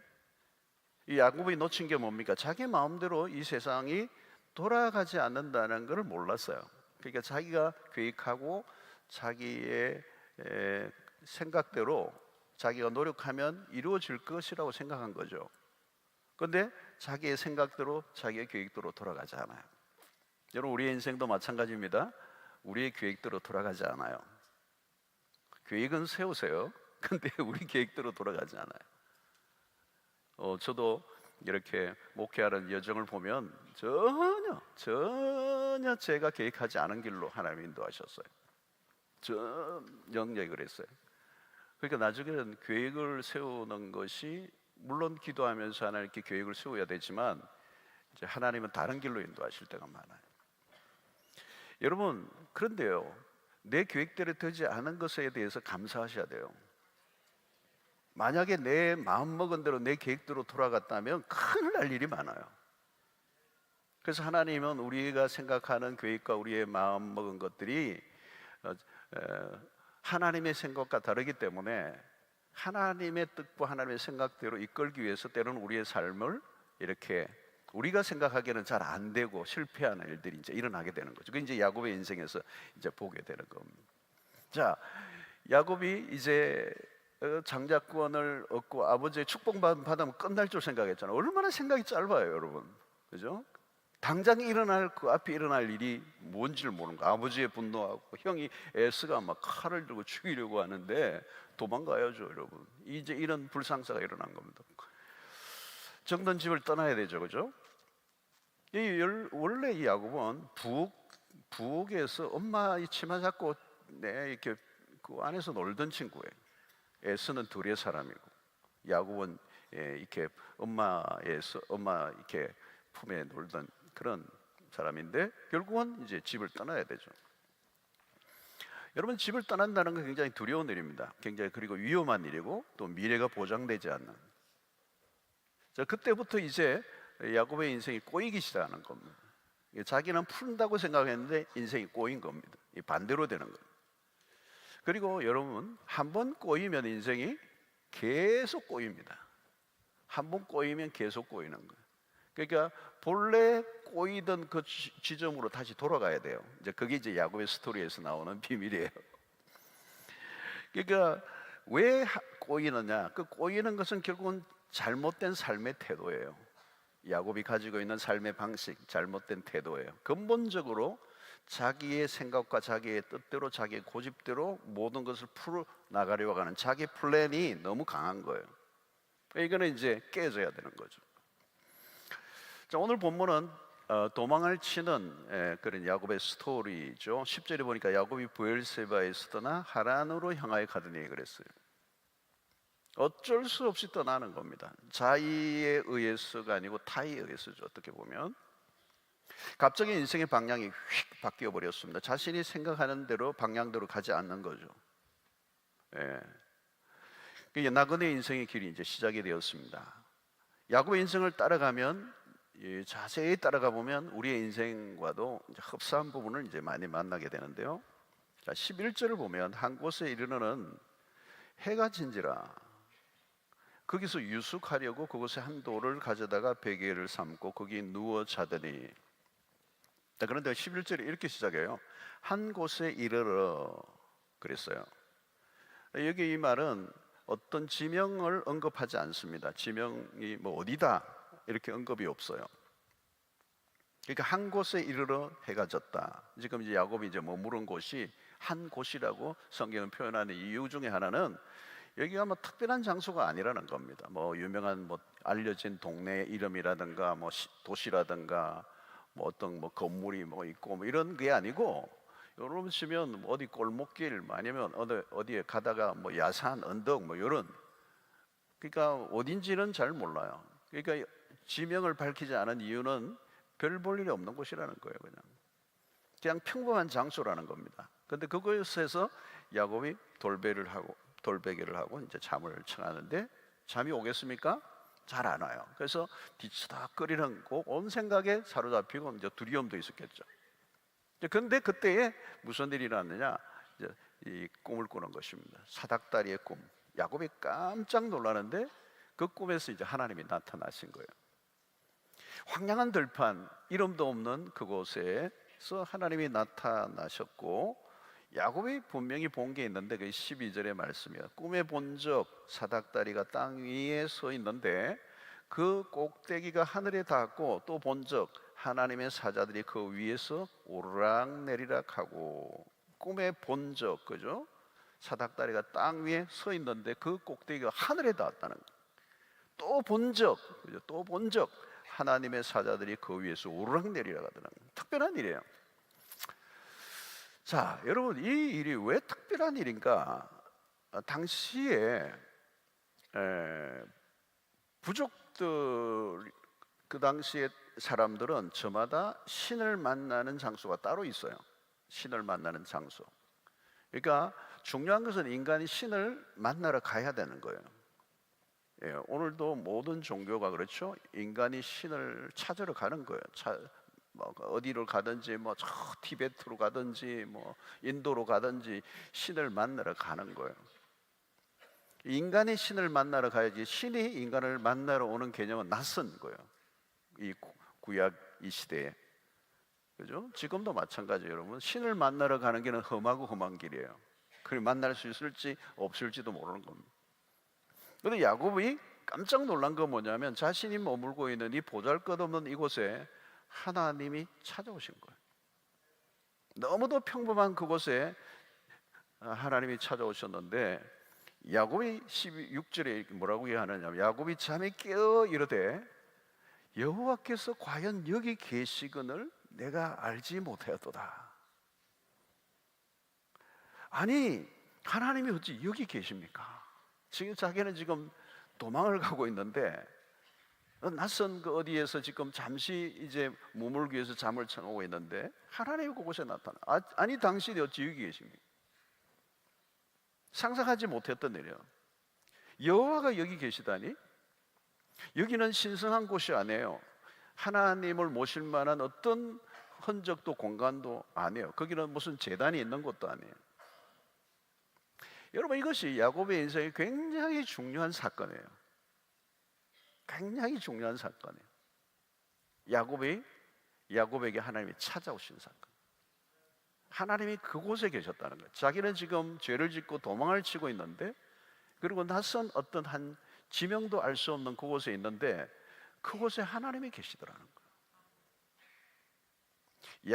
이 야곱이 놓친 게 뭡니까? 자기 마음대로 이 세상이 돌아가지 않는다는 것을 몰랐어요. 그러니까 자기가 계획하고 자기의 생각대로 자기가 노력하면 이루어질 것이라고 생각한 거죠. 그런데 자기의 생각대로 자기의 계획대로 돌아가지 않아요. 여러분, 우리의 인생도 마찬가지입니다. 우리의 계획대로 돌아가지 않아요. 계획은 세우세요. 근데 우리 계획대로 돌아가지 않아요. 저도 이렇게 목회하는 여정을 보면 전혀 제가 계획하지 않은 길로 하나님이 인도하셨어요. 전혀 그랬어요. 그러니까 나중에는 계획을 세우는 것이, 물론 기도하면서 하나님께 계획을 세워야 되지만 이제 하나님은 다른 길로 인도하실 때가 많아요. 여러분, 그런데요, 내 계획대로 되지 않은 것에 대해서 감사하셔야 돼요. 만약에 내 마음먹은 대로 내 계획대로 돌아갔다면 큰일 날 일이 많아요. 그래서 하나님은 우리가 생각하는 계획과 우리의 마음먹은 것들이 하나님의 생각과 다르기 때문에 하나님의 뜻과 하나님의 생각대로 이끌기 위해서 때로는 우리의 삶을 이렇게 우리가 생각하기에는 잘 안 되고 실패하는 일들이 이제 일어나게 되는 거죠. 그 이제 야곱의 인생에서 이제 보게 되는 겁니다. 자, 야곱이 이제 장자권을 얻고 아버지의 축복받으면 끝날 줄 생각했잖아요. 얼마나 생각이 짧아요, 여러분. 그죠? 당장 일어날 그 앞에 일어날 일이 뭔지를 모르는 거예요. 아버지의 분노하고 형이 에스가 막 칼을 들고 죽이려고 하는데 도망가야죠, 여러분. 이제 이런 불상사가 일어난 겁니다. 정든 집을 떠나야 되죠, 그죠? 원래 이 야곱은 부엌에서 엄마 이 치마 잡고 이렇게 그 안에서 놀던 친구예요. 에스는 둘의 사람이고 야곱은 이렇게 엄마 이렇게 품에 놀던 그런 사람인데 결국은 이제 집을 떠나야 되죠. 여러분, 집을 떠난다는 건 굉장히 두려운 일입니다. 굉장히 그리고 위험한 일이고 또 미래가 보장되지 않는. 자, 그때부터 이제 야곱의 인생이 꼬이기 시작하는 겁니다. 자기는 푼다고 생각했는데 인생이 꼬인 겁니다. 반대로 되는 거예요. 그리고 여러분, 한 번 꼬이면 인생이 계속 꼬입니다. 한 번 꼬이면 계속 꼬이는 거예요. 그러니까 본래 꼬이던 그 지점으로 다시 돌아가야 돼요. 이제 그게 이제 야곱의 스토리에서 나오는 비밀이에요. 그러니까 왜 꼬이느냐? 그 꼬이는 것은 결국은 잘못된 삶의 태도예요. 야곱이 가지고 있는 삶의 방식, 잘못된 태도예요. 근본적으로 자기의 생각과 자기의 뜻대로 자기의 고집대로 모든 것을 풀어 나가려고 하는 자기 플랜이 너무 강한 거예요. 이거는 이제 깨져야 되는 거죠. 자, 오늘 본문은 도망을 치는 그런 야곱의 스토리죠. 10절에 보니까 야곱이 브엘세바에서 떠나 하란으로 향하여 가더니 그랬어요. 어쩔 수 없이 떠나는 겁니다. 자의에 의해서가 아니고 타의에 의해서죠. 어떻게 보면 갑자기 인생의 방향이 휙 바뀌어 버렸습니다. 자신이 생각하는 대로 방향대로 가지 않는 거죠. 나그네 인생의 길이 이제 시작이 되었습니다. 야곱의 인생을 따라가면 자세히 따라가 보면 우리의 인생과도 이제 흡사한 부분을 이제 많이 만나게 되는데요. 자, 11절을 보면 한 곳에 이르러는 해가 진지라. 거기서 유숙하려고 그곳에 한 돌을 가져다가 베개를 삼고 거기 누워 자더니. 자, 그런데 11절이 이렇게 시작해요. 한 곳에 이르러 그랬어요. 여기 이 말은 어떤 지명을 언급하지 않습니다. 지명이 뭐 어디다 이렇게 언급이 없어요. 그러니까 한 곳에 이르러 해가 졌다. 지금 이제 야곱이 이제 머무른 곳이 한 곳이라고 성경은 표현하는 이유 중에 하나는 여기가 뭐 특별한 장소가 아니라는 겁니다. 뭐 유명한 뭐 알려진 동네 이름이라든가 뭐 도시라든가 뭐 어떤 뭐 건물이 뭐 있고 뭐 이런 게 아니고, 여러분 치면 어디 골목길 아니면 어디에 가다가 뭐 야산 언덕 뭐 이런, 그러니까 어딘지는 잘 몰라요. 그러니까 지명을 밝히지 않은 이유는 별 볼 일이 없는 곳이라는 거예요. 그냥 평범한 장소라는 겁니다. 그런데 그곳에서 야곱이 돌베개를 하고 이제 잠을 청하는데 잠이 오겠습니까? 잘 안 와요. 그래서 뒤치다거리는 온 생각에 사로잡히고 이제 두려움도 있었겠죠. 그런데 그때에 무슨 일이 일어났느냐? 이제 이 꿈을 꾸는 것입니다. 사닥다리의 꿈. 야곱이 깜짝 놀라는데 그 꿈에서 이제 하나님이 나타나신 거예요. 황량한 들판, 이름도 없는 그곳에서 하나님이 나타나셨고, 야곱이 분명히 본 게 있는데 그 12절의 말씀이에요. 꿈에 본 적 사닥다리가 땅 위에 서 있는데 그 꼭대기가 하늘에 닿았고, 또 본 적 하나님의 사자들이 그 위에서 오르락내리락 하고. 꿈에 본 적, 그죠? 사닥다리가 땅 위에 서 있는데 그 꼭대기가 하늘에 닿았다는 거예요. 또 본 적, 그죠? 또 본 적 하나님의 사자들이 그 위에서 오르락내리락 하더라는 거예요. 특별한 일이에요. 자, 여러분, 이 일이 왜 특별한 일인가? 당시에 부족들, 그 당시에 사람들은 저마다 신을 만나는 장소가 따로 있어요. 신을 만나는 장소. 그러니까 중요한 것은 인간이 신을 만나러 가야 되는 거예요. 예, 오늘도 모든 종교가 그렇죠. 인간이 신을 찾으러 가는 거예요. 뭐 어디로 가든지 뭐 저 티베트로 가든지 뭐 인도로 가든지 신을 만나러 가는 거예요. 인간이 신을 만나러 가야지 신이 인간을 만나러 오는 개념은 낯선 거예요. 이 구약 이 시대에. 그죠? 지금도 마찬가지예요, 여러분. 신을 만나러 가는 길은 험하고 험한 길이에요. 그걸 만날 수 있을지 없을지도 모르는 겁니다. 그런데 야곱이 깜짝 놀란 건 뭐냐면 자신이 머물고 있는 이 보잘것없는 이곳에 하나님이 찾아오신 거예요. 너무도 평범한 그곳에 하나님이 찾아오셨는데 야곱이 16절에 뭐라고 하느냐면 야곱이 잠에 깨어 이르되 여호와께서 과연 여기 계시거늘 내가 알지 못하였도다. 아니 하나님이 어찌 여기 계십니까? 지금 자기는 지금 도망을 가고 있는데 낯선 그 어디에서 지금 잠시 이제 머물기 위해서 잠을 청하고 있는데 하나님이 그곳에 나타나. 아니 당신이 어찌 여기 계십니까? 상상하지 못했던 일이에요. 여호와가 여기 계시다니? 여기는 신성한 곳이 아니에요. 하나님을 모실 만한 어떤 흔적도 공간도 아니에요. 거기는 무슨 제단이 있는 것도 아니에요. 여러분 이것이 야곱의 인생에 굉장히 중요한 사건이에요. 굉장히 중요한 사건이에요. 야곱에게 하나님이 찾아오신 사건. 하나님이 그곳에 계셨다는 거예요. 자기는 지금 죄를 짓고 도망을 치고 있는데 그리고 낯선 어떤 한 지명도 알 수 없는 그곳에 있는데 그곳에 하나님이 계시더라는 거예요.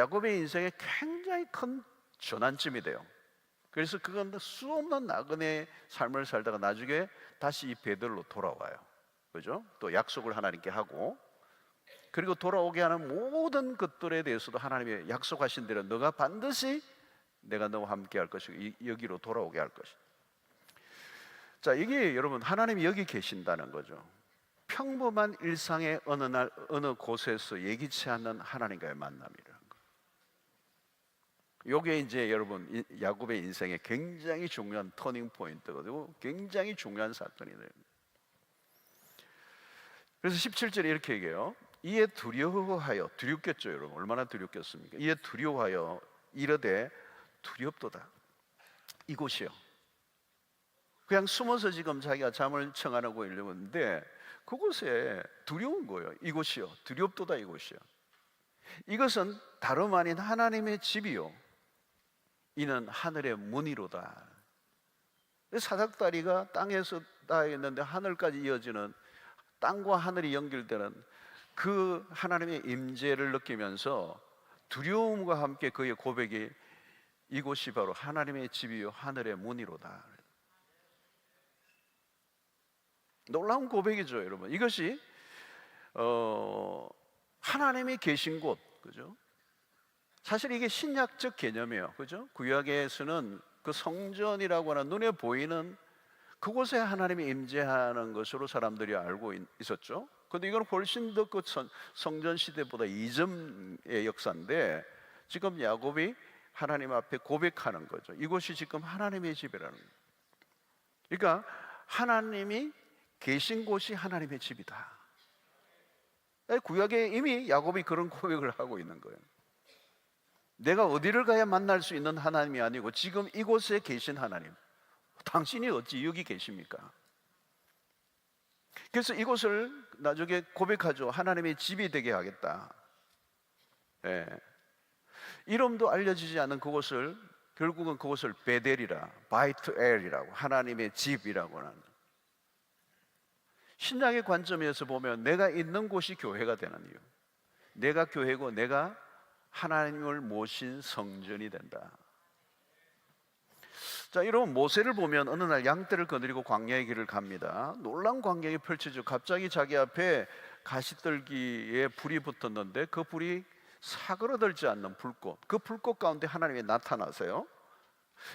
야곱의 인생에 굉장히 큰 전환점이 돼요. 그래서 그건 수없는 나그네의 삶을 살다가 나중에 다시 이 베들로 돌아와요. 그죠? 또 약속을 하나님께 하고 그리고 돌아오게 하는 모든 것들에 대해서도 하나님이 약속하신 대로 너가 반드시 내가 너와 함께 할 것이고 여기로 돌아오게 할 것이다. 자, 이게 여러분 하나님이 여기 계신다는 거죠. 평범한 일상의 어느 날 어느 곳에서 예기치 않는 하나님과의 만남이라는 거예요. 이게 이제 여러분 야곱의 인생에 굉장히 중요한 터닝 포인트거든요. 굉장히 중요한 사건이네요. 그래서 17절에 이렇게 얘기해요. 이에 두려워하여, 두렵겠죠 여러분. 얼마나 두렵겠습니까? 이에 두려워하여 이르되 두렵도다. 이곳이요. 그냥 숨어서 지금 자기가 잠을 청하고 있는데 그곳에 두려운 거예요. 이곳이요. 두렵도다 이곳이요. 이것은 다름 아닌 하나님의 집이요. 이는 하늘의 문이로다. 사닥다리가 땅에서 닿아 있는데 하늘까지 이어지는 땅과 하늘이 연결되는 그 하나님의 임재를 느끼면서 두려움과 함께 그의 고백이 이곳이 바로 하나님의 집이요 하늘의 문이로다. 놀라운 고백이죠 여러분. 이것이 하나님이 계신 곳, 그죠? 사실 이게 신약적 개념이에요, 그죠? 구약에서는 그 성전이라고 하는 눈에 보이는 그곳에 하나님이 임재하는 것으로 사람들이 알고 있었죠. 그런데 이건 훨씬 더 그 성전 시대보다 이전의 역사인데 지금 야곱이 하나님 앞에 고백하는 거죠. 이곳이 지금 하나님의 집이라는 거예요. 그러니까 하나님이 계신 곳이 하나님의 집이다. 구약에 이미 야곱이 그런 고백을 하고 있는 거예요. 내가 어디를 가야 만날 수 있는 하나님이 아니고 지금 이곳에 계신 하나님, 당신이 어찌 여기 계십니까? 그래서 이곳을 나중에 고백하죠. 하나님의 집이 되게 하겠다. 예. 이름도 알려지지 않은 그곳을 결국은 그곳을 베델이라, 바이트엘이라고, 하나님의 집이라고 하는. 신약의 관점에서 보면 내가 있는 곳이 교회가 되는 이유. 내가 교회고 내가 하나님을 모신 성전이 된다. 자, 여러분 모세를 보면 어느 날 양떼를 거느리고 광야의 길을 갑니다. 놀라운 광경이 펼쳐지고 갑자기 자기 앞에 가시떨기에 불이 붙었는데 그 불이 사그러들지 않는 불꽃, 그 불꽃 가운데 하나님이 나타나세요.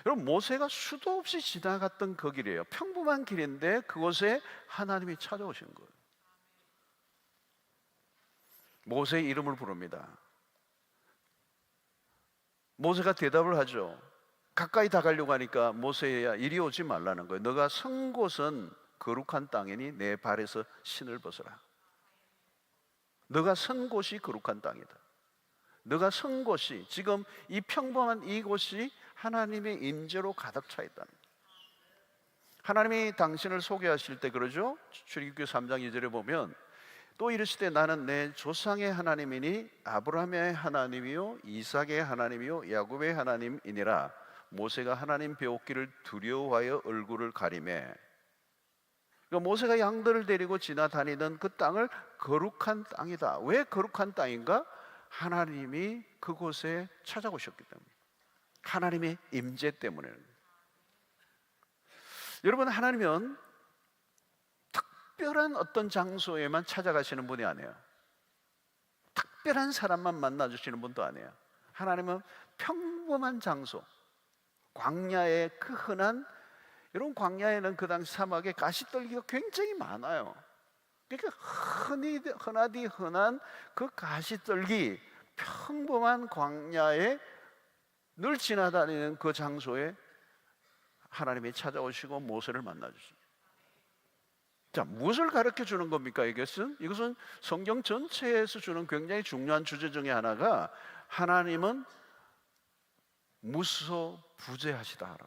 여러분 모세가 수도 없이 지나갔던 그 길이에요. 평범한 길인데 그곳에 하나님이 찾아오신 거예요. 모세의 이름을 부릅니다. 모세가 대답을 하죠. 가까이 다가려고 하니까 모세야 이리 오지 말라는 거예요. 너가 선 곳은 거룩한 땅이니 내 발에서 신을 벗어라. 너가 선 곳이 거룩한 땅이다. 너가 선 곳이, 지금 이 평범한 이곳이 하나님의 임재로 가득 차 있다는 거예요. 하나님이 당신을 소개하실 때 그러죠. 출애굽기 3장 2절에 보면 또 이르시되 나는 내 조상의 하나님이니 아브라함의 하나님이요 이삭의 하나님이요 야곱의 하나님이니라. 모세가 하나님 배웠기를 두려워하여 얼굴을 가리매. 그러니까 모세가 양들을 데리고 지나다니던 그 땅을 거룩한 땅이다. 왜 거룩한 땅인가? 하나님이 그곳에 찾아오셨기 때문에, 하나님의 임재 때문에. 여러분, 하나님은 특별한 어떤 장소에만 찾아가시는 분이 아니에요. 특별한 사람만 만나주시는 분도 아니에요. 하나님은 평범한 장소, 광야의 그 흔한, 여러분 광야에는 그 당시 사막에 가시떨기가 굉장히 많아요. 그러니까 흔하디 흔한 그 가시떨기, 평범한 광야에 늘 지나다니는 그 장소에 하나님이 찾아오시고 모세를 만나주십니다. 자, 무엇을 가르쳐 주는 겁니까? 이것은 성경 전체에서 주는 굉장히 중요한 주제 중에 하나가 하나님은 무소부재하시다.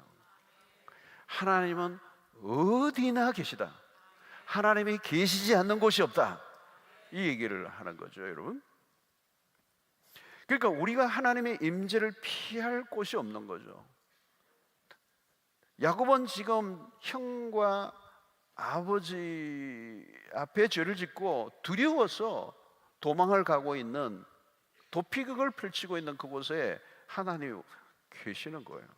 하나님은 어디나 계시다. 하나님이 계시지 않는 곳이 없다. 이 얘기를 하는 거죠, 여러분. 그러니까 우리가 하나님의 임재를 피할 곳이 없는 거죠. 야곱은 지금 형과 아버지 앞에 죄를 짓고 두려워서 도망을 가고 있는, 도피극을 펼치고 있는 그곳에 하나님이 계시는 거예요.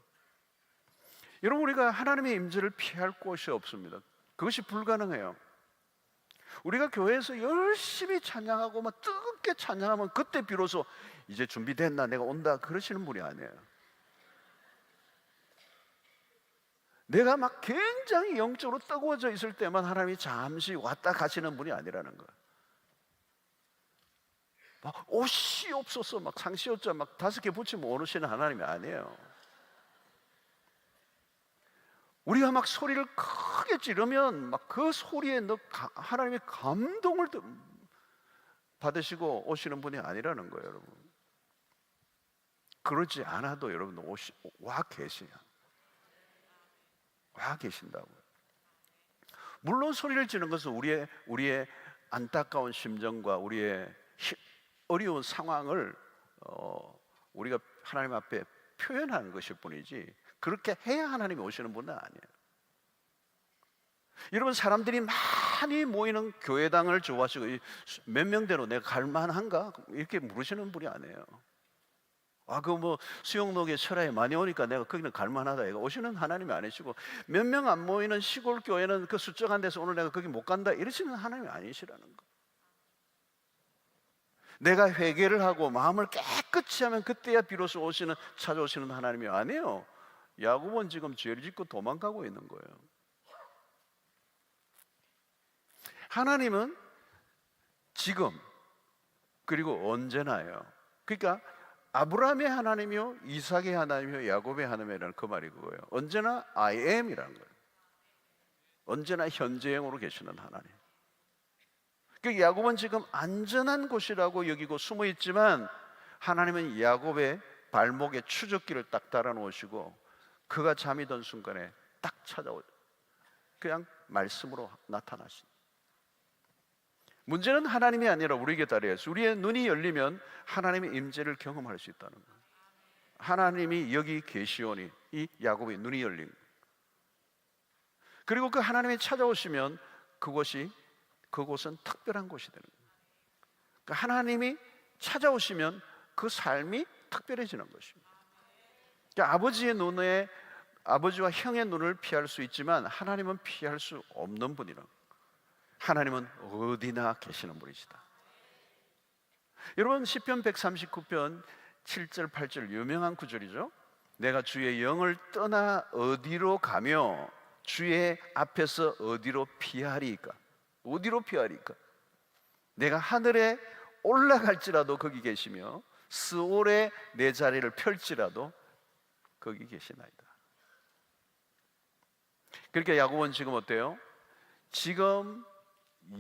여러분, 우리가 하나님의 임재를 피할 곳이 없습니다. 그것이 불가능해요. 우리가 교회에서 열심히 찬양하고 막 뜨겁게 찬양하면 그때 비로소 이제 준비됐나, 내가 온다, 그러시는 분이 아니에요. 내가 막 굉장히 영적으로 뜨거워져 있을 때만 하나님이 잠시 왔다 가시는 분이 아니라는 거예요. 막 옷이 없어서 막 상시옷자 막 5개 붙이면 오르시는 하나님이 아니에요. 우리가 막 소리를 크게 지르면 막 그 소리에 하나님의 감동을 받으시고 오시는 분이 아니라는 거예요, 여러분. 그러지 않아도 여러분 와 계신다고요. 물론 소리를 지르는 것은 우리의 안타까운 심정과 우리의 어려운 상황을 우리가 하나님 앞에 표현하는 것일 뿐이지, 그렇게 해야 하나님이 오시는 분은 아니에요. 여러분, 사람들이 많이 모이는 교회당을 좋아하시고 몇 명대로 내가 갈 만한가? 이렇게 물으시는 분이 아니에요. 수영록에 철야에 많이 오니까 내가 거기는 갈 만하다, 이거 오시는 하나님이 아니시고, 몇 명 안 모이는 시골 교회는 그 수적한 데서 오늘 내가 거기 못 간다, 이러시는 하나님이 아니시라는 거. 내가 회개를 하고 마음을 깨끗이 하면 그때야 비로소 찾아오시는 하나님이 아니에요. 야곱은 지금 죄를 짓고 도망가고 있는 거예요. 하나님은 지금 그리고 언제나요. 그러니까 아브라함의 하나님이요 이삭의 하나님이요 야곱의 하나님이라는 그 말이 그거예요. 언제나 I am이라는 거예요. 언제나 현재형으로 계시는 하나님. 그러니까 야곱은 지금 안전한 곳이라고 여기고 숨어 있지만 하나님은 야곱의 발목에 추적기를 딱 달아 놓으시고 그가 잠이 든 순간에 딱 찾아오죠. 그냥 말씀으로 나타나신. 문제는 하나님이 아니라 우리에게 달려 있어요. 우리의 눈이 열리면 하나님의 임재를 경험할 수 있다는 거예요. 하나님이 여기 계시오니, 이 야곱의 눈이 열린 거예요. 그리고 그 하나님이 찾아오시면 그곳은 특별한 곳이 되는 거예요. 그러니까 하나님이 찾아오시면 그 삶이 특별해지는 것입니다. 그러니까 아버지와 형의 눈을 피할 수 있지만 하나님은 피할 수 없는 분이라고. 하나님은 어디나 계시는 분이시다. 여러분, 시편 139편 7절 8절 유명한 구절이죠. 내가 주의 영을 떠나 어디로 가며 주의 앞에서 어디로 피하리까? 어디로 피하리까? 내가 하늘에 올라갈지라도 거기 계시며 스올에 내 자리를 펼지라도 거기 계시나이다. 그러니까 야곱은 지금 어때요? 지금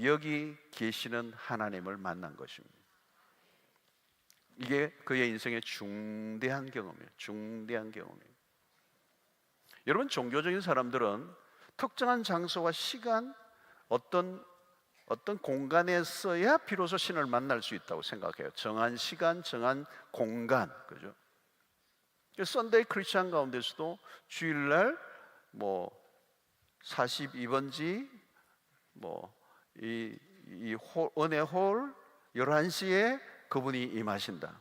여기 계시는 하나님을 만난 것입니다. 이게 그의 인생의 중대한 경험이에요. 중대한 경험이에요. 여러분, 종교적인 사람들은 특정한 장소와 시간, 어떤 공간에서야 비로소 신을 만날 수 있다고 생각해요. 정한 시간, 정한 공간, 그죠? 썬데이 크리스찬 가운데서도 주일날 42번지 은혜 홀 11시에 그분이 임하신다.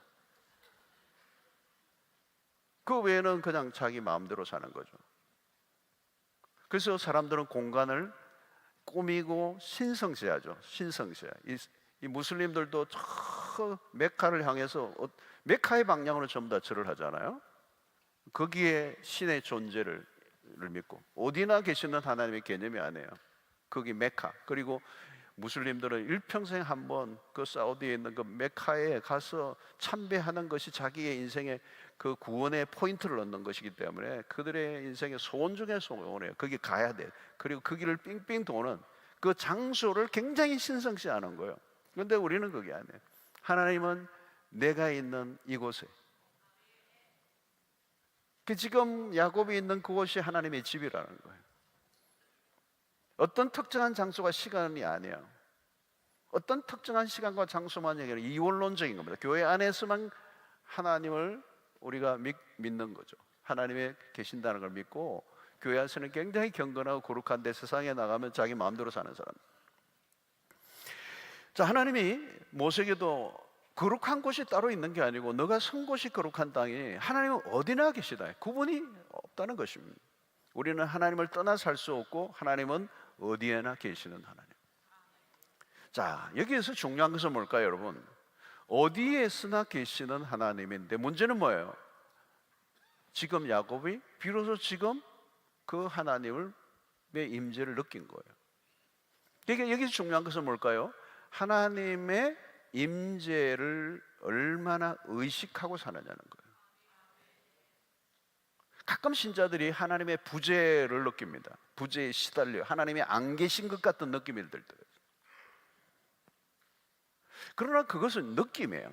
그 외에는 그냥 자기 마음대로 사는 거죠. 그래서 사람들은 공간을 꾸미고 신성시하죠. 신성시. 이 무슬림들도 저 메카를 향해서 메카의 방향으로 전부 다 절을 하잖아요. 거기에 신의 존재를 믿고 어디나 계시는 하나님의 개념이 아니에요. 거기 메카. 그리고 무슬림들은 일평생 한번 그 사우디에 있는 그 메카에 가서 참배하는 것이 자기의 인생의 그 구원의 포인트를 얻는 것이기 때문에 그들의 인생의 소원 중에 소원이에요. 거기 가야 돼. 그리고 그 길을 삥삥 도는 그 장소를 굉장히 신성시하는 거예요. 그런데 우리는 그게 아니에요. 하나님은 내가 있는 이곳에, 지금 야곱이 있는 그곳이 하나님의 집이라는 거예요. 어떤 특정한 장소가 시간이 아니에요. 어떤 특정한 시간과 장소만 얘기하는 이원론적인 겁니다. 교회 안에서만 하나님을 우리가 믿는 거죠. 하나님의 계신다는 걸 믿고 교회 안에서는 굉장히 경건하고 거룩한데 세상에 나가면 자기 마음대로 사는 사람. 자, 하나님이 모세에게도 거룩한 곳이 따로 있는 게 아니고 너가 선 곳이 거룩한 땅이 하나님은 어디나 계시다. 구분이 없다는 것입니다. 우리는 하나님을 떠나 살 수 없고 하나님은 어디에나 계시는 하나님. 자, 여기에서 중요한 것은 뭘까요, 여러분? 어디에서나 계시는 하나님인데 문제는 뭐예요? 지금 야곱이 비로소 지금 그 하나님의 임재를 느낀 거예요. 그러니까 여기서 중요한 것은 뭘까요? 하나님의 임재를 얼마나 의식하고 사느냐는 거예요. 가끔 신자들이 하나님의 부재를 느낍니다. 부재에 시달려 하나님이 안 계신 것 같은 느낌이 들 때가 있어요. 그러나 그것은 느낌이에요.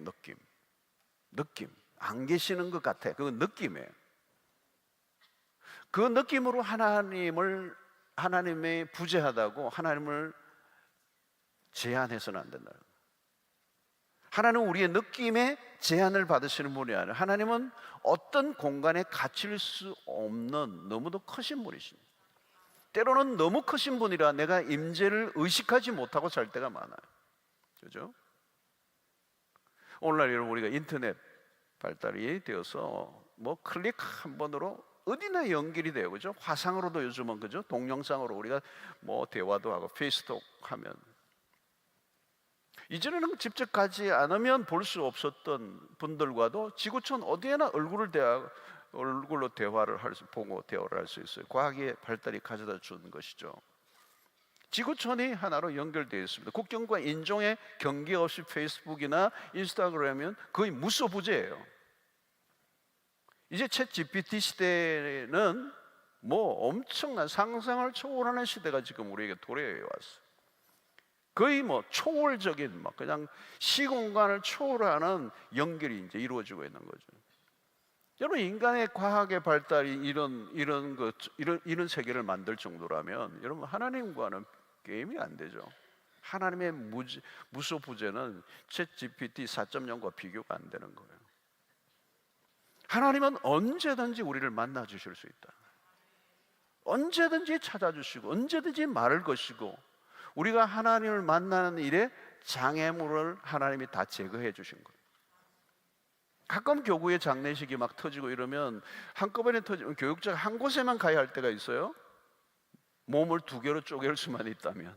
느낌. 안 계시는 것 같아. 그건 느낌이에요. 그 느낌으로 하나님의 부재하다고 하나님을 제한해서는 안 된다. 하나님은 우리의 느낌에 제한을 받으시는 분이 아니라 하나님은 어떤 공간에 갇힐 수 없는 너무도 크신 분이십니다. 때로는 너무 크신 분이라 내가 임재를 의식하지 못하고 살 때가 많아요. 그죠? 오늘날 여러분 우리가 인터넷 발달이 되어서 클릭 한 번으로 어디나 연결이 돼요. 그죠? 화상으로도 요즘은 그죠? 동영상으로 우리가 대화도 하고 페이스톡 하면 이전에는 직접 가지 않으면 볼 수 없었던 분들과도 지구촌 어디에나 얼굴로 대화를 보고 대화를 할 수 있어요. 과학의 발달이 가져다 준 것이죠. 지구촌이 하나로 연결되어 있습니다. 국경과 인종의 경계 없이 페이스북이나 인스타그램은 거의 무소부재예요. 이제 챗 GPT 시대는 엄청난 상상을 초월하는 시대가 지금 우리에게 도래해 왔어요. 거의 초월적인 그냥 시공간을 초월하는 연결이 이제 이루어지고 있는 거죠. 여러분, 인간의 과학의 발달이 이런 세계를 만들 정도라면 여러분 하나님과는 게임이 안 되죠. 하나님의 무소부재는 챗 GPT 4.0과 비교가 안 되는 거예요. 하나님은 언제든지 우리를 만나 주실 수 있다. 언제든지 찾아주시고 언제든지 말을 거시고 우리가 하나님을 만나는 일에 장애물을 하나님이 다 제거해 주신 거예요. 가끔 교구의 장례식이 막 터지고 이러면 한꺼번에 터지면 교육자가 한 곳에만 가야 할 때가 있어요. 몸을 두 개로 쪼갤 수만 있다면.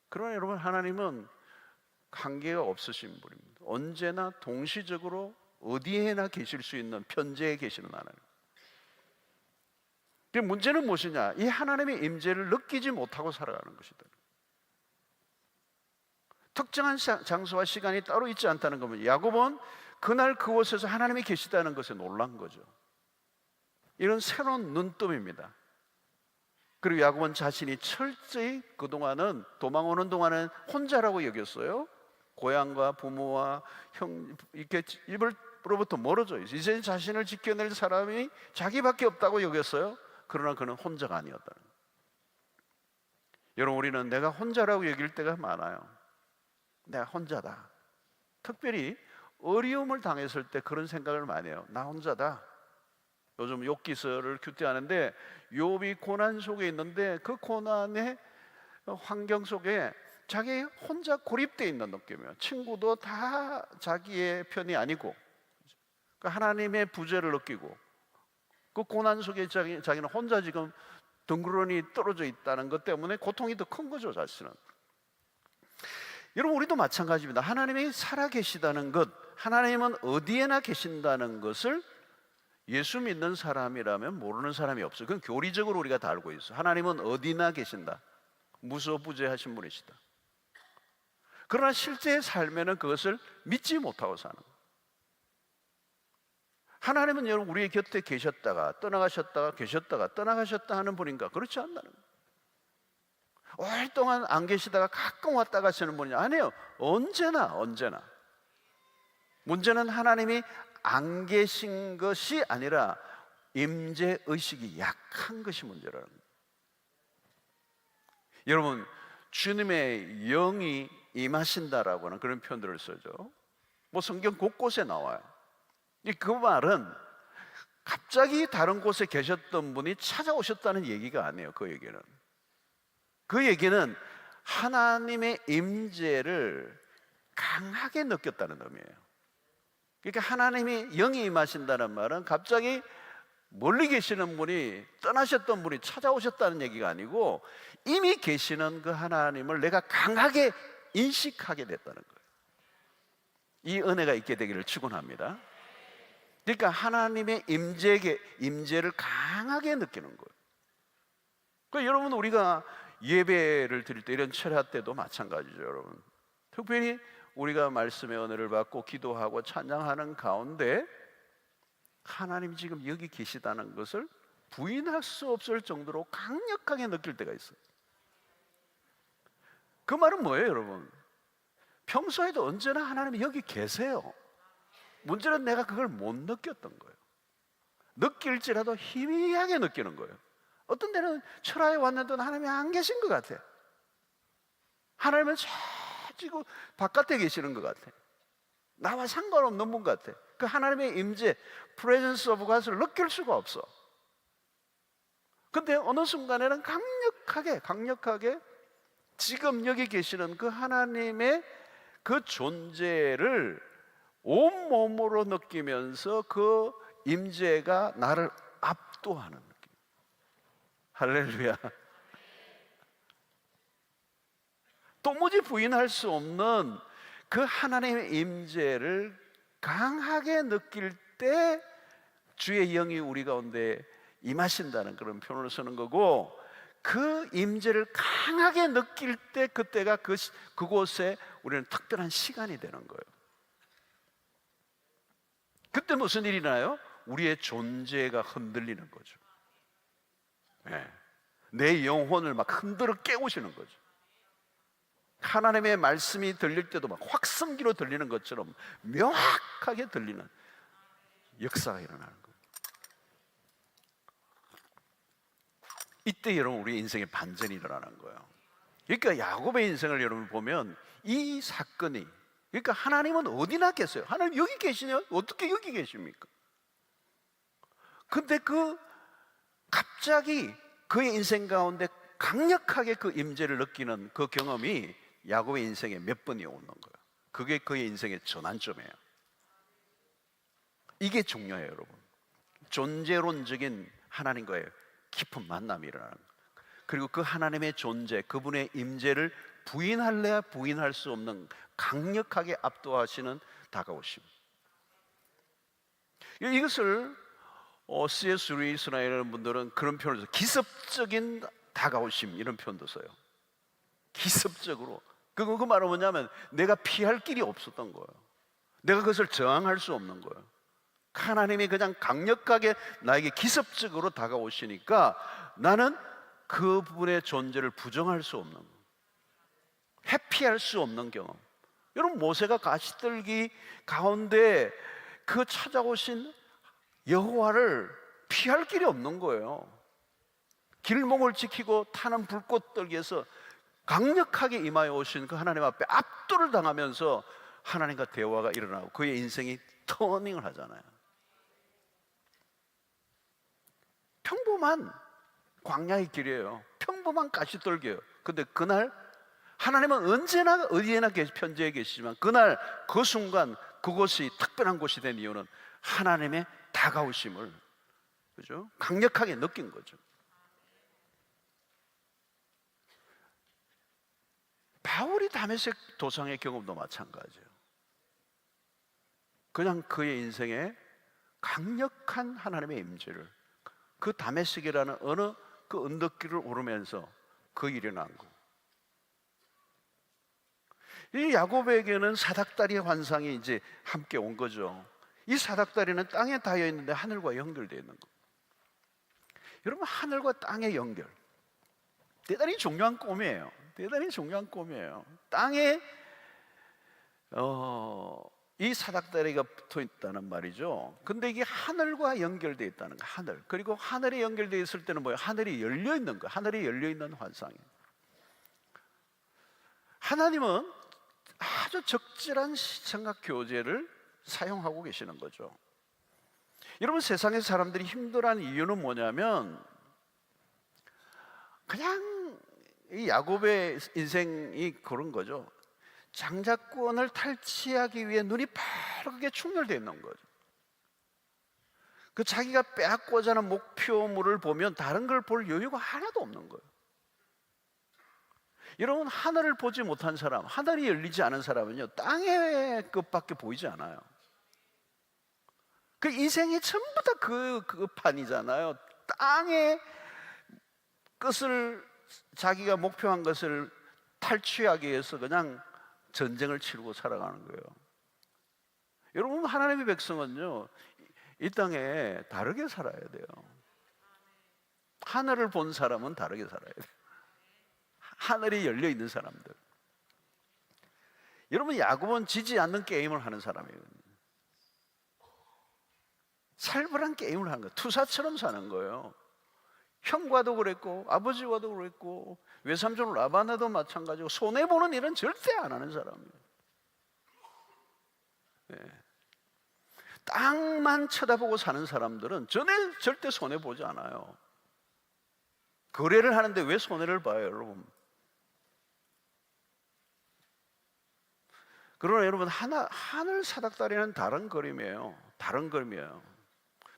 그러나 여러분 하나님은 한계가 없으신 분입니다. 언제나 동시적으로 어디에나 계실 수 있는 편재에 계시는 하나님. 근데 문제는 무엇이냐? 이 하나님의 임재를 느끼지 못하고 살아가는 것이다. 특정한 장소와 시간이 따로 있지 않다는 겁니다. 야곱은 그날 그곳에서 하나님이 계시다는 것에 놀란 거죠. 이런 새로운 눈뜸입니다. 그리고 야곱은 자신이 철저히 그동안은 도망오는 동안은 혼자라고 여겼어요. 고향과 부모와 형 이렇게 입으로부터 멀어져 있어요. 이제 자신을 지켜낼 사람이 자기밖에 없다고 여겼어요. 그러나 그는 혼자가 아니었다는 거예요. 여러분, 우리는 내가 혼자라고 여길 때가 많아요. 내가 혼자다. 특별히 어려움을 당했을 때 그런 생각을 많이 해요. 나 혼자다. 요즘 욥기서를 큐티하는데 욥이 고난 속에 있는데 그 고난의 환경 속에 자기 혼자 고립되어 있는 느낌이에요. 친구도 다 자기의 편이 아니고 하나님의 부재를 느끼고 그 고난 속에 자기는 혼자 지금 덩그러니 떨어져 있다는 것 때문에 고통이 더 큰 거죠, 자신은. 여러분, 우리도 마찬가지입니다. 하나님이 살아계시다는 것, 하나님은 어디에나 계신다는 것을 예수 믿는 사람이라면 모르는 사람이 없어요. 그건 교리적으로 우리가 다 알고 있어요. 하나님은 어디나 계신다. 무소부재하신 분이시다. 그러나 실제 삶에는 그것을 믿지 못하고 사는 거예요. 하나님은 여러분 우리의 곁에 계셨다가 떠나가셨다가 계셨다가 떠나가셨다 하는 분인가? 그렇지 않다는 거예요. 오랫동안 안 계시다가 가끔 왔다 가시는 분이 아니에요. 언제나. 문제는 하나님이 안 계신 것이 아니라 임재 의식이 약한 것이 문제라는 거예요. 여러분, 주님의 영이 임하신다라고 하는 그런 표현들을 쓰죠. 뭐 성경 곳곳에 나와요. 그 말은 갑자기 다른 곳에 계셨던 분이 찾아오셨다는 얘기가 아니에요. 그 얘기는 하나님의 임재를 강하게 느꼈다는 의미예요. 그러니까 하나님이 영이 임하신다는 말은 갑자기 멀리 계시는 분이, 떠나셨던 분이 찾아오셨다는 얘기가 아니고 이미 계시는 그 하나님을 내가 강하게 인식하게 됐다는 거예요. 이 은혜가 있게 되기를 축원합니다. 그러니까 하나님의 임재를 강하게 느끼는 거예요. 그러니까 여러분, 우리가 예배를 드릴 때, 이런 철야 때도 마찬가지죠, 여러분. 특별히 우리가 말씀의 은혜를 받고 기도하고 찬양하는 가운데 하나님이 지금 여기 계시다는 것을 부인할 수 없을 정도로 강력하게 느낄 때가 있어요. 그 말은 뭐예요, 여러분? 평소에도 언제나 하나님이 여기 계세요. 문제는 내가 그걸 못 느꼈던 거예요. 느낄지라도 희미하게 느끼는 거예요. 어떤 때는 철야에 왔는데 하나님이 안 계신 것 같아. 하나님은 지금 바깥에 계시는 것 같아. 나와 상관없는 분 같아. 그 하나님의 임재, presence of God을 느낄 수가 없어. 근데 어느 순간에는 강력하게 지금 여기 계시는 그 하나님의 그 존재를 온몸으로 느끼면서 그 임재가 나를 압도하는 느낌. 할렐루야. 도무지 부인할 수 없는 그 하나님의 임재를 강하게 느낄 때 주의 영이 우리 가운데 임하신다는 그런 표현을 쓰는 거고, 그 임재를 강하게 느낄 때 그때가 그곳에 우리는 특별한 시간이 되는 거예요. 그때 무슨 일이 나요? 우리의 존재가 흔들리는 거죠. 네. 내 영혼을 막 흔들어 깨우시는 거죠. 하나님의 말씀이 들릴 때도 막 확성기로 들리는 것처럼 명확하게 들리는 역사가 일어나는 거예요. 이때 여러분 우리 인생의 반전이 일어나는 거예요. 그러니까 야곱의 인생을 여러분 보면 이 사건이, 그러니까 하나님은 어디나 계세요. 하나님 여기 계시냐? 어떻게 여기 계십니까? 근데 갑자기 그의 인생 가운데 강력하게 그 임재를 느끼는 그 경험이 야곱의 인생에 몇 번이 오는 거예요. 그게 그의 인생의 전환점이에요. 이게 중요해요, 여러분. 존재론적인 하나님과의 깊은 만남이 일어나는 거예요. 그리고 그 하나님의 존재, 그분의 임재를 부인할래야 부인할 수 없는 강력하게 압도하시는 다가오심. 이것을 C.S. 루이스나 이런 분들은 그런 표현을 써요. 기습적인 다가오심, 이런 표현도 써요. 기습적으로. 그 말은 뭐냐면 내가 피할 길이 없었던 거예요. 내가 그것을 저항할 수 없는 거예요. 하나님이 그냥 강력하게 나에게 기습적으로 다가오시니까 나는 그분의 존재를 부정할 수 없는, 회피할 수 없는 경험. 여러분, 모세가 가시떨기 가운데 그 찾아오신 여호와를 피할 길이 없는 거예요. 길목을 지키고 타는 불꽃떨기에서 강력하게 임하여 오신 그 하나님 앞에 압도를 당하면서 하나님과 대화가 일어나고 그의 인생이 터닝을 하잖아요. 평범한 광야의 길이에요. 평범한 가시떨기예요. 근데 그날 하나님은 언제나 어디에나 편지해 계시지만 그날 그 순간 그곳이 특별한 곳이 된 이유는 하나님의 다가오심을, 그죠? 강력하게 느낀 거죠. 바울이 다메섹 도상의 경험도 마찬가지예요. 그냥 그의 인생에 강력한 하나님의 임재를, 그 다메섹이라는 어느 그 언덕길을 오르면서 그 일이 난 거. 이 야곱에게는 사닥다리의 환상이 이제 함께 온 거죠. 이 사닥다리는 땅에 닿여 있는데 하늘과 연결되어 있는 거. 여러분, 하늘과 땅의 연결 대단히 중요한 꿈이에요. 대단히 중요한 꿈이에요. 땅에 이 사닥다리가 붙어 있다는 말이죠. 근데 이게 하늘과 연결되어 있다는 거. 하늘. 그리고 하늘이 연결되어 있을 때는 뭐예요? 하늘이 열려 있는 거. 하늘이 열려 있는 환상이에요. 하나님은 아주 적절한 시청각 교제를 사용하고 계시는 거죠. 여러분, 세상의 사람들이 힘들어하는 이유는 뭐냐면 그냥 이 야곱의 인생이 그런 거죠. 장자권을 탈취하기 위해 눈이 빠르게 충혈되어 있는 거죠. 그 자기가 빼앗고자 하는 목표물을 보면 다른 걸 볼 여유가 하나도 없는 거예요. 여러분, 하늘을 보지 못한 사람, 하늘이 열리지 않은 사람은요, 땅의 끝밖에 보이지 않아요. 그 인생이 전부 다 그 판이잖아요. 땅의 끝을, 자기가 목표한 것을 탈취하기 위해서 그냥 전쟁을 치르고 살아가는 거예요. 여러분, 하나님의 백성은요, 이 땅에 다르게 살아야 돼요. 하늘을 본 사람은 다르게 살아야 돼요. 하늘이 열려 있는 사람들. 여러분, 야곱은 지지 않는 게임을 하는 사람이에요. 살벌한 게임을 하는 거예요. 투사처럼 사는 거예요. 형과도 그랬고 아버지와도 그랬고 외삼촌 라반에도 마찬가지고 손해보는 일은 절대 안 하는 사람이에요. 네. 땅만 쳐다보고 사는 사람들은 절대 손해보지 않아요. 거래를 하는데 왜 손해를 봐요, 여러분? 그러나 여러분, 하늘 사닥다리는 다른 그림이에요. 다른 그림이에요.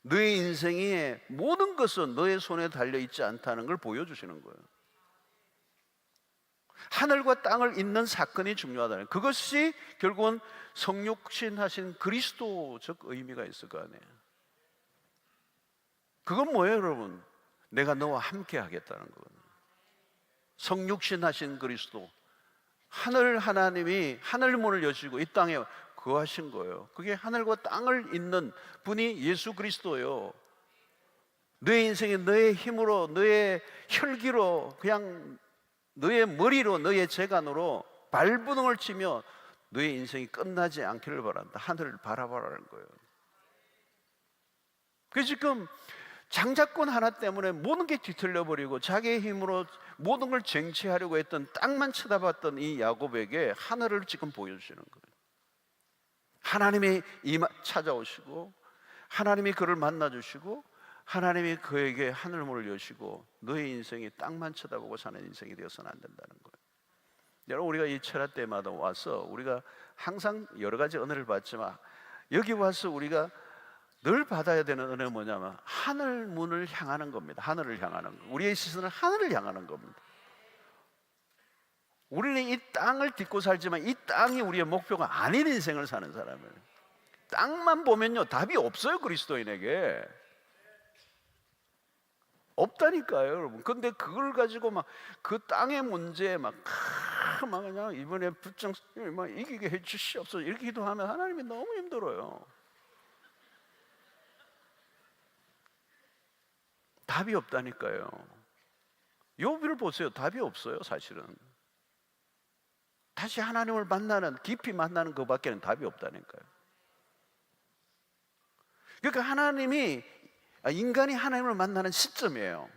너의 인생의 모든 것은 너의 손에 달려있지 않다는 걸 보여주시는 거예요. 하늘과 땅을 잇는 사건이 중요하다는, 그것이 결국은 성육신하신 그리스도적 의미가 있을 거 아니에요. 그건 뭐예요, 여러분? 내가 너와 함께 하겠다는 거거든요. 성육신하신 그리스도, 하늘 하나님이 하늘문을 여시고 이 땅에 거하신 거예요. 그게 하늘과 땅을 잇는 분이 예수 그리스도예요. 너의 인생에 너의 힘으로, 너의 혈기로, 그냥 너의 머리로, 너의 재간으로 발버둥을 치며 너의 인생이 끝나지 않기를 바란다. 하늘을 바라보라는 거예요. 그래서 지금 장자권 하나 때문에 모든 게 뒤틀려 버리고 자기의 힘으로 모든 걸 쟁취하려고 했던, 땅만 쳐다봤던 이 야곱에게 하늘을 지금 보여주시는 거예요. 하나님이 찾아오시고 하나님이 그를 만나주시고 하나님이 그에게 하늘문을 여시고 너의 인생이 땅만 쳐다보고 사는 인생이 되어서는 안 된다는 거예요. 여러분, 우리가 이 철학 때마다 와서 우리가 항상 여러 가지 은혜를 받지만 여기 와서 우리가 늘 받아야 되는 은혜는 뭐냐면 하늘문을 향하는 겁니다. 하늘을 향하는 거. 우리의 시선은 하늘을 향하는 겁니다. 우리는 이 땅을 딛고 살지만 이 땅이 우리의 목표가 아닌 인생을 사는 사람이에요. 땅만 보면요, 답이 없어요. 그리스도인에게 없다니까요, 여러분. 근데 그걸 가지고 막 그 땅의 문제에 막 그냥 이번에 불정 막 이기게 해주시옵소서 이렇게 기도하면 하나님이 너무 힘들어요. 답이 없다니까요. 욥을 보세요. 답이 없어요, 사실은. 다시 하나님을 만나는, 깊이 만나는 것밖에는 답이 없다니까요. 그러니까 인간이 하나님을 만나는 시점이에요.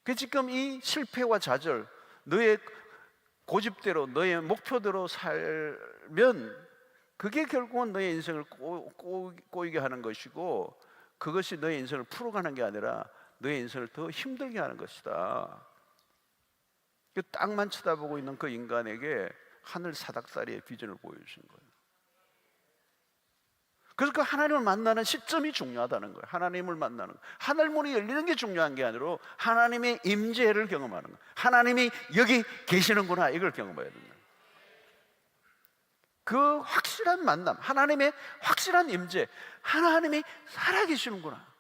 그 지금 이 실패와 좌절, 너의 고집대로, 너의 목표대로 살면 그게 결국은 너의 인생을 꼬이게 하는 것이고, 그것이 너의 인생을 풀어가는 게 아니라 너의 인생을 더 힘들게 하는 것이다. 땅만 쳐다보고 있는 그 인간에게 하늘 사닥다리의 비전을 보여주신 거예요. 그래서 그 하나님을 만나는 시점이 중요하다는 거예요. 하나님을 만나는 거. 하늘문이 열리는 게 중요한 게 아니라 하나님의 임재를 경험하는 거예요. 하나님이 여기 계시는구나, 이걸 경험해야 된다. 그 확실한 만남, 하나님의 확실한 임재, 하나님이 살아계시는구나.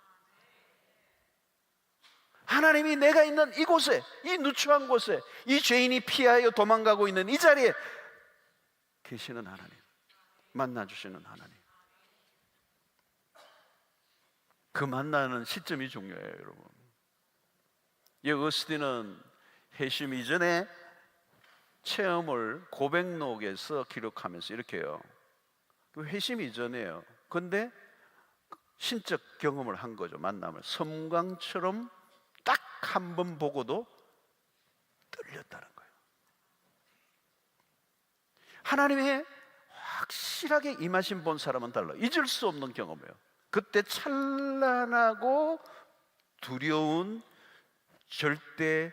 하나님이 내가 있는 이곳에, 이 누추한 곳에, 이 죄인이 피하여 도망가고 있는 이 자리에 계시는 하나님, 만나주시는 하나님. 그 만나는 시점이 중요해요, 여러분. 이 어거스틴은 회심 이전에 체험을 고백록에서 기록하면서 이렇게 해요. 회심 이전이에요. 근데 신적 경험을 한 거죠. 만남을 섬광처럼 딱 한 번 보고도 떨렸다는 거예요. 하나님의 확실하게 임하신 본 사람은 달라. 잊을 수 없는 경험이에요. 그때 찬란하고 두려운 절대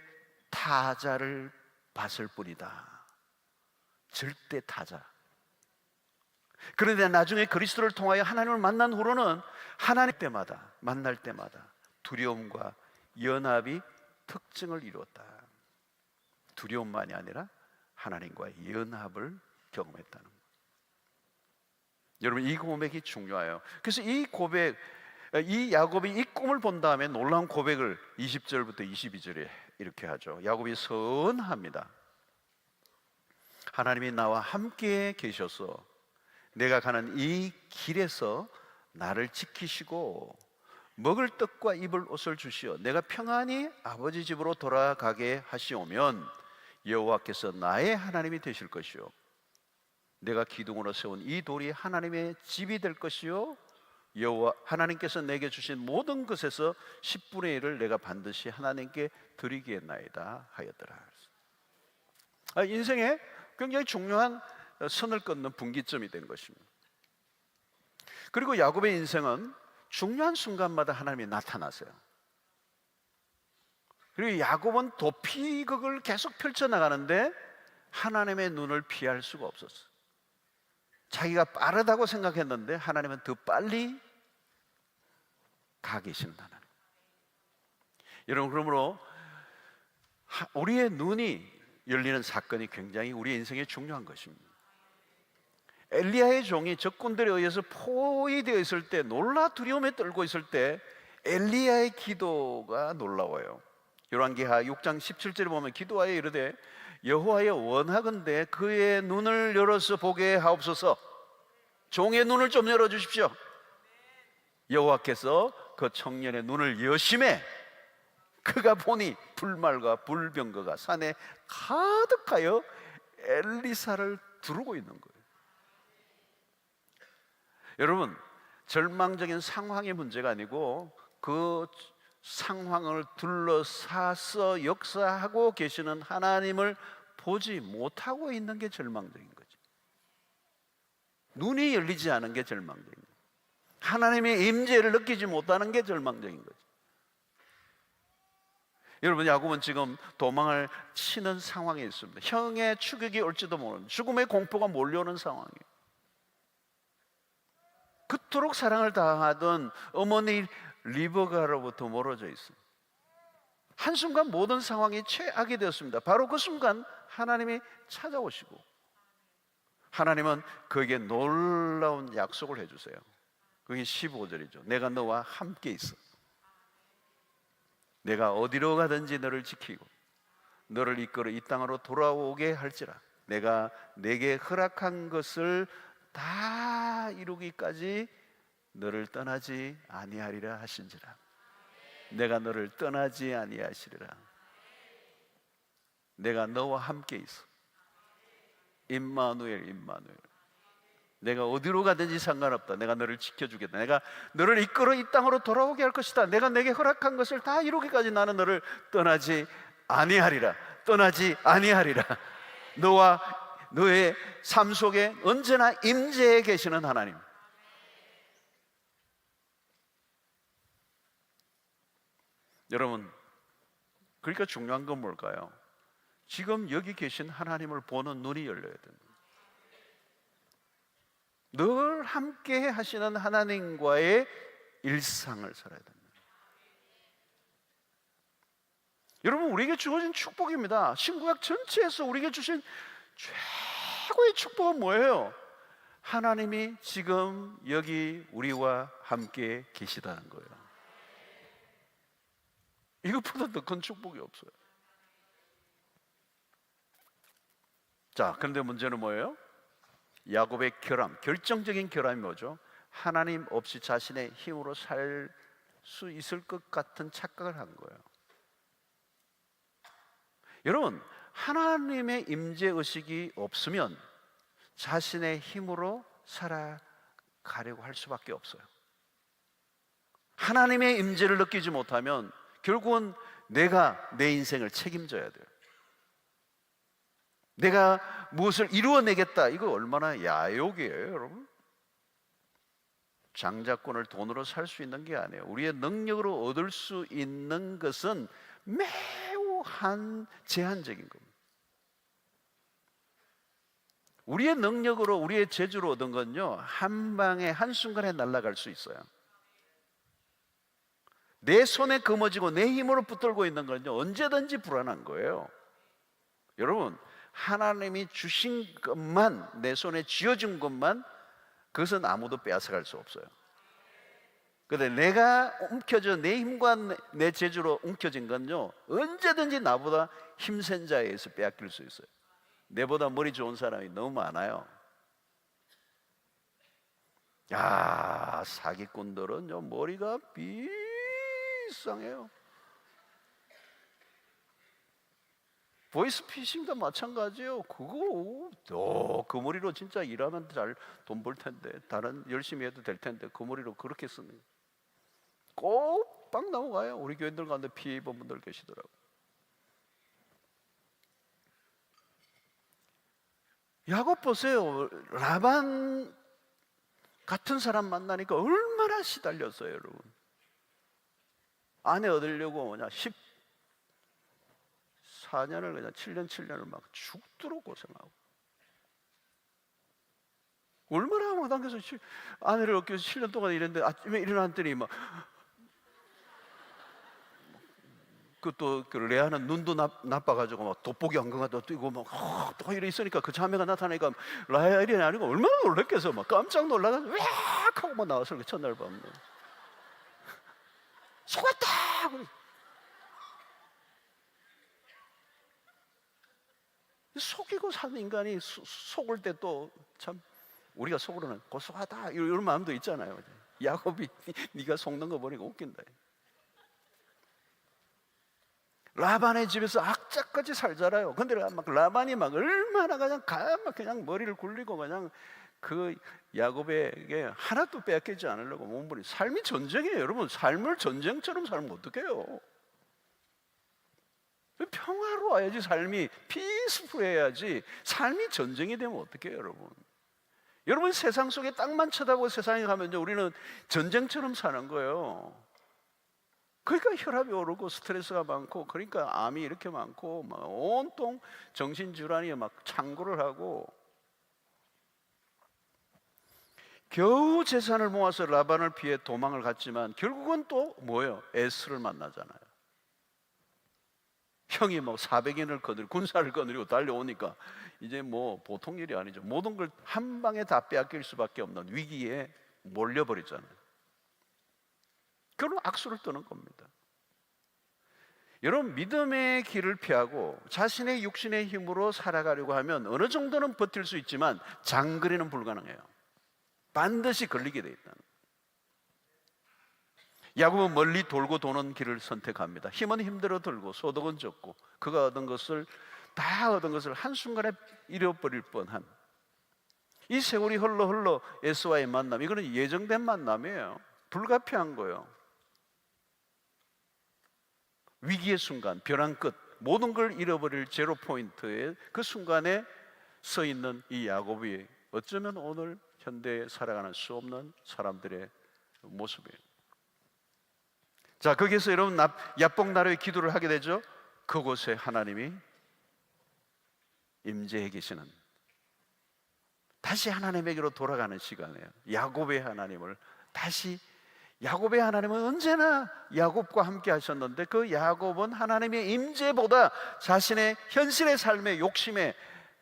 타자를 봤을 뿐이다. 절대 타자. 그런데 나중에 그리스도를 통하여 하나님을 만난 후로는 하나님 때마다, 만날 때마다 두려움과 연합이 특징을 이루었다. 두려움만이 아니라 하나님과의 연합을 경험했다는 거예요. 여러분, 이 고백이 중요해요. 그래서 이 고백, 이 야곱이 이 꿈을 본 다음에 놀라운 고백을 20절부터 22절에 이렇게 하죠. 야곱이 선합니다. 하나님이 나와 함께 계셔서 내가 가는 이 길에서 나를 지키시고 먹을 떡과 입을 옷을 주시어 내가 평안히 아버지 집으로 돌아가게 하시오면 여호와께서 나의 하나님이 되실 것이요 내가 기둥으로 세운 이 돌이 하나님의 집이 될 것이요 여호와 하나님께서 내게 주신 모든 것에서 10분의 1을 내가 반드시 하나님께 드리겠나이다 하였더라. 인생에 굉장히 중요한 선을 끊는 분기점이 된 것입니다. 그리고 야곱의 인생은 중요한 순간마다 하나님이 나타나세요. 그리고 야곱은 도피극을 계속 펼쳐나가는데 하나님의 눈을 피할 수가 없었어요. 자기가 빠르다고 생각했는데 하나님은 더 빨리 가 계시는 하나님. 여러분, 그러므로 우리의 눈이 열리는 사건이 굉장히 우리의 인생에 중요한 것입니다. 엘리야의 종이 적군들에 의해서 포위되어 있을 때, 놀라 두려움에 떨고 있을 때 엘리야의 기도가 놀라워요. 열왕기하 6장 17절에 보면 기도하여 이르되 여호와여 원하건대 그의 눈을 열어서 보게 하옵소서. 종의 눈을 좀 열어주십시오. 여호와께서 그 청년의 눈을 여심해 그가 보니 불말과 불병거가 산에 가득하여 엘리사를 두르고 있는 거예요. 여러분, 절망적인 상황의 문제가 아니고 그 상황을 둘러싸서 역사하고 계시는 하나님을 보지 못하고 있는 게 절망적인 거죠. 눈이 열리지 않은 게 절망적인 거죠. 하나님의 임재를 느끼지 못하는 게 절망적인 거죠. 여러분, 야곱은 지금 도망을 치는 상황에 있습니다. 형의 추격이 올지도 모르는, 죽음의 공포가 몰려오는 상황이에요. 그토록 사랑을 다하던 어머니 리버가로부터 멀어져 있어요. 한순간 모든 상황이 최악이 되었습니다. 바로 그 순간 하나님이 찾아오시고 하나님은 그에게 놀라운 약속을 해주세요. 그게 15절이죠. 내가 너와 함께 있어. 내가 어디로 가든지 너를 지키고 너를 이끌어 이 땅으로 돌아오게 할지라. 내가 내게 허락한 것을 다 이루기까지 너를 떠나지 아니하리라 하신지라. 내가 너를 떠나지 아니하시리라. 내가 너와 함께 있어. 임마누엘, 임마누엘. 내가 어디로 가든지 상관없다. 내가 너를 지켜주겠다. 내가 너를 이끌어 이 땅으로 돌아오게 할 것이다. 내가 내게 허락한 것을 다 이루기까지 나는 너를 떠나지 아니하리라. 떠나지 아니하리라. 너와 너의 삶 속에 언제나 임재해 계시는 하나님. 여러분, 그러니까 중요한 건 뭘까요? 지금 여기 계신 하나님을 보는 눈이 열려야 됩니다. 늘 함께 하시는 하나님과의 일상을 살아야 됩니다. 여러분, 우리에게 주어진 축복입니다. 신구약 전체에서 우리에게 주신 최고의 축복은 뭐예요? 하나님이 지금 여기 우리와 함께 계시다는 거예요. 이것보다 더 큰 축복이 없어요. 자, 그런데 문제는 뭐예요? 야곱의 결함, 결정적인 결함이 뭐죠? 하나님 없이 자신의 힘으로 살 수 있을 것 같은 착각을 한 거예요. 여러분, 하나님의 임재의식이 없으면 자신의 힘으로 살아가려고 할 수밖에 없어요. 하나님의 임재를 느끼지 못하면 결국은 내가 내 인생을 책임져야 돼요. 내가 무엇을 이루어내겠다, 이거 얼마나 야욕이에요, 여러분. 장자권을 돈으로 살 수 있는 게 아니에요. 우리의 능력으로 얻을 수 있는 것은 매우 제한적인 겁니다. 우리의 능력으로, 우리의 재주로 얻은 건요, 한 방에 한순간에 날아갈 수 있어요. 내 손에 거머쥐고 내 힘으로 붙들고 있는 건요, 언제든지 불안한 거예요. 여러분, 하나님이 주신 것만, 내 손에 쥐어준 것만, 그것은 아무도 빼앗아갈 수 없어요. 그런데 내가 움켜져, 내 힘과 내 재주로 움켜진 건요, 언제든지 나보다 힘센 자에 의해서 빼앗길 수 있어요. 내보다 머리 좋은 사람이 너무 많아요. 야, 사기꾼들은요, 머리가 비상해요. 보이스피싱도 마찬가지예요. 그 머리로 진짜 일하면 잘 돈 벌 텐데, 다른 열심히 해도 될 텐데, 그 머리로 그렇게 쓰는 거예요. 꼭 빵 넘어가요. 우리 교인들 가운데 피해 입은 분들 계시더라고요. 야곱 보세요. 라반 같은 사람 만나니까 얼마나 시달렸어요, 여러분. 아내 얻으려고 뭐냐 14년을 그냥 7년을 막 죽도록 고생하고, 얼마나 마당에서 아내를 얻기 위해서 7년 동안 일했는데 아침에 일어났더니 막 그또 그 레아는 눈도 나빠가지고 막 돋보기 안경도 뛰고 막 또 이래 있으니까 그 자매가 나타나니까 라헬이 아니고 얼마나 놀랬겠어. 막 깜짝 놀라가지고 으악 하고 막 나와서 이렇게 첫날 밤에 속았다. 속이고 사는 인간이 속을 때 또 참 우리가 속으로는 고소하다 이런 마음도 있잖아요. 야곱이 네가 속는 거 보니까 웃긴다. 라반의 집에서 악착같이 살잖아요. 근데 막 라반이 막 얼마나 그냥 머리를 굴리고 그냥 그 야곱에게 하나도 빼앗기지 않으려고 몸부림. 삶이 전쟁이에요, 여러분. 삶을 전쟁처럼 살면 어떡해요? 평화로워야지, 삶이 피스풀해야지. 삶이 전쟁이 되면 어떡해요, 여러분? 여러분, 세상 속에 땅만 쳐다보고 세상에 가면 우리는 전쟁처럼 사는 거예요. 그러니까 혈압이 오르고 스트레스가 많고, 그러니까 암이 이렇게 많고, 막 온통 정신질환이 막 창궐을 하고, 겨우 재산을 모아서 라반을 피해 도망을 갔지만 결국은 또 뭐예요? 에스를 만나잖아요. 형이 뭐 400인을 거느리고 군사를 거느리고 달려오니까 이제 뭐 보통 일이 아니죠. 모든 걸 한 방에 다 빼앗길 수밖에 없는 위기에 몰려버리잖아요. 그럼 악수를 떠는 겁니다. 여러분, 믿음의 길을 피하고 자신의 육신의 힘으로 살아가려고 하면 어느 정도는 버틸 수 있지만 장거리는 불가능해요. 반드시 걸리게 돼 있다는. 야곱은 멀리 돌고 도는 길을 선택합니다. 힘은 힘대로 들고 소득은 적고 그가 얻은 것을 다 얻은 것을 한순간에 잃어버릴 뻔한 이 세월이 흘러 예수와의 만남, 이거는 예정된 만남이에요. 불가피한 거예요. 위기의 순간, 벼랑 끝, 모든 걸 잃어버릴 제로 포인트의 그 순간에 서 있는 이 야곱이 어쩌면 오늘 현대에 살아가는 수 없는 사람들의 모습이에요. 자, 거기에서 여러분 야복나루의 기도를 하게 되죠. 그곳에 하나님이 임재해 계시는, 다시 하나님에게로 돌아가는 시간이에요. 야곱의 하나님을 다시, 야곱의 하나님은 언제나 야곱과 함께 하셨는데 그 야곱은 하나님의 임재보다 자신의 현실의 삶의 욕심에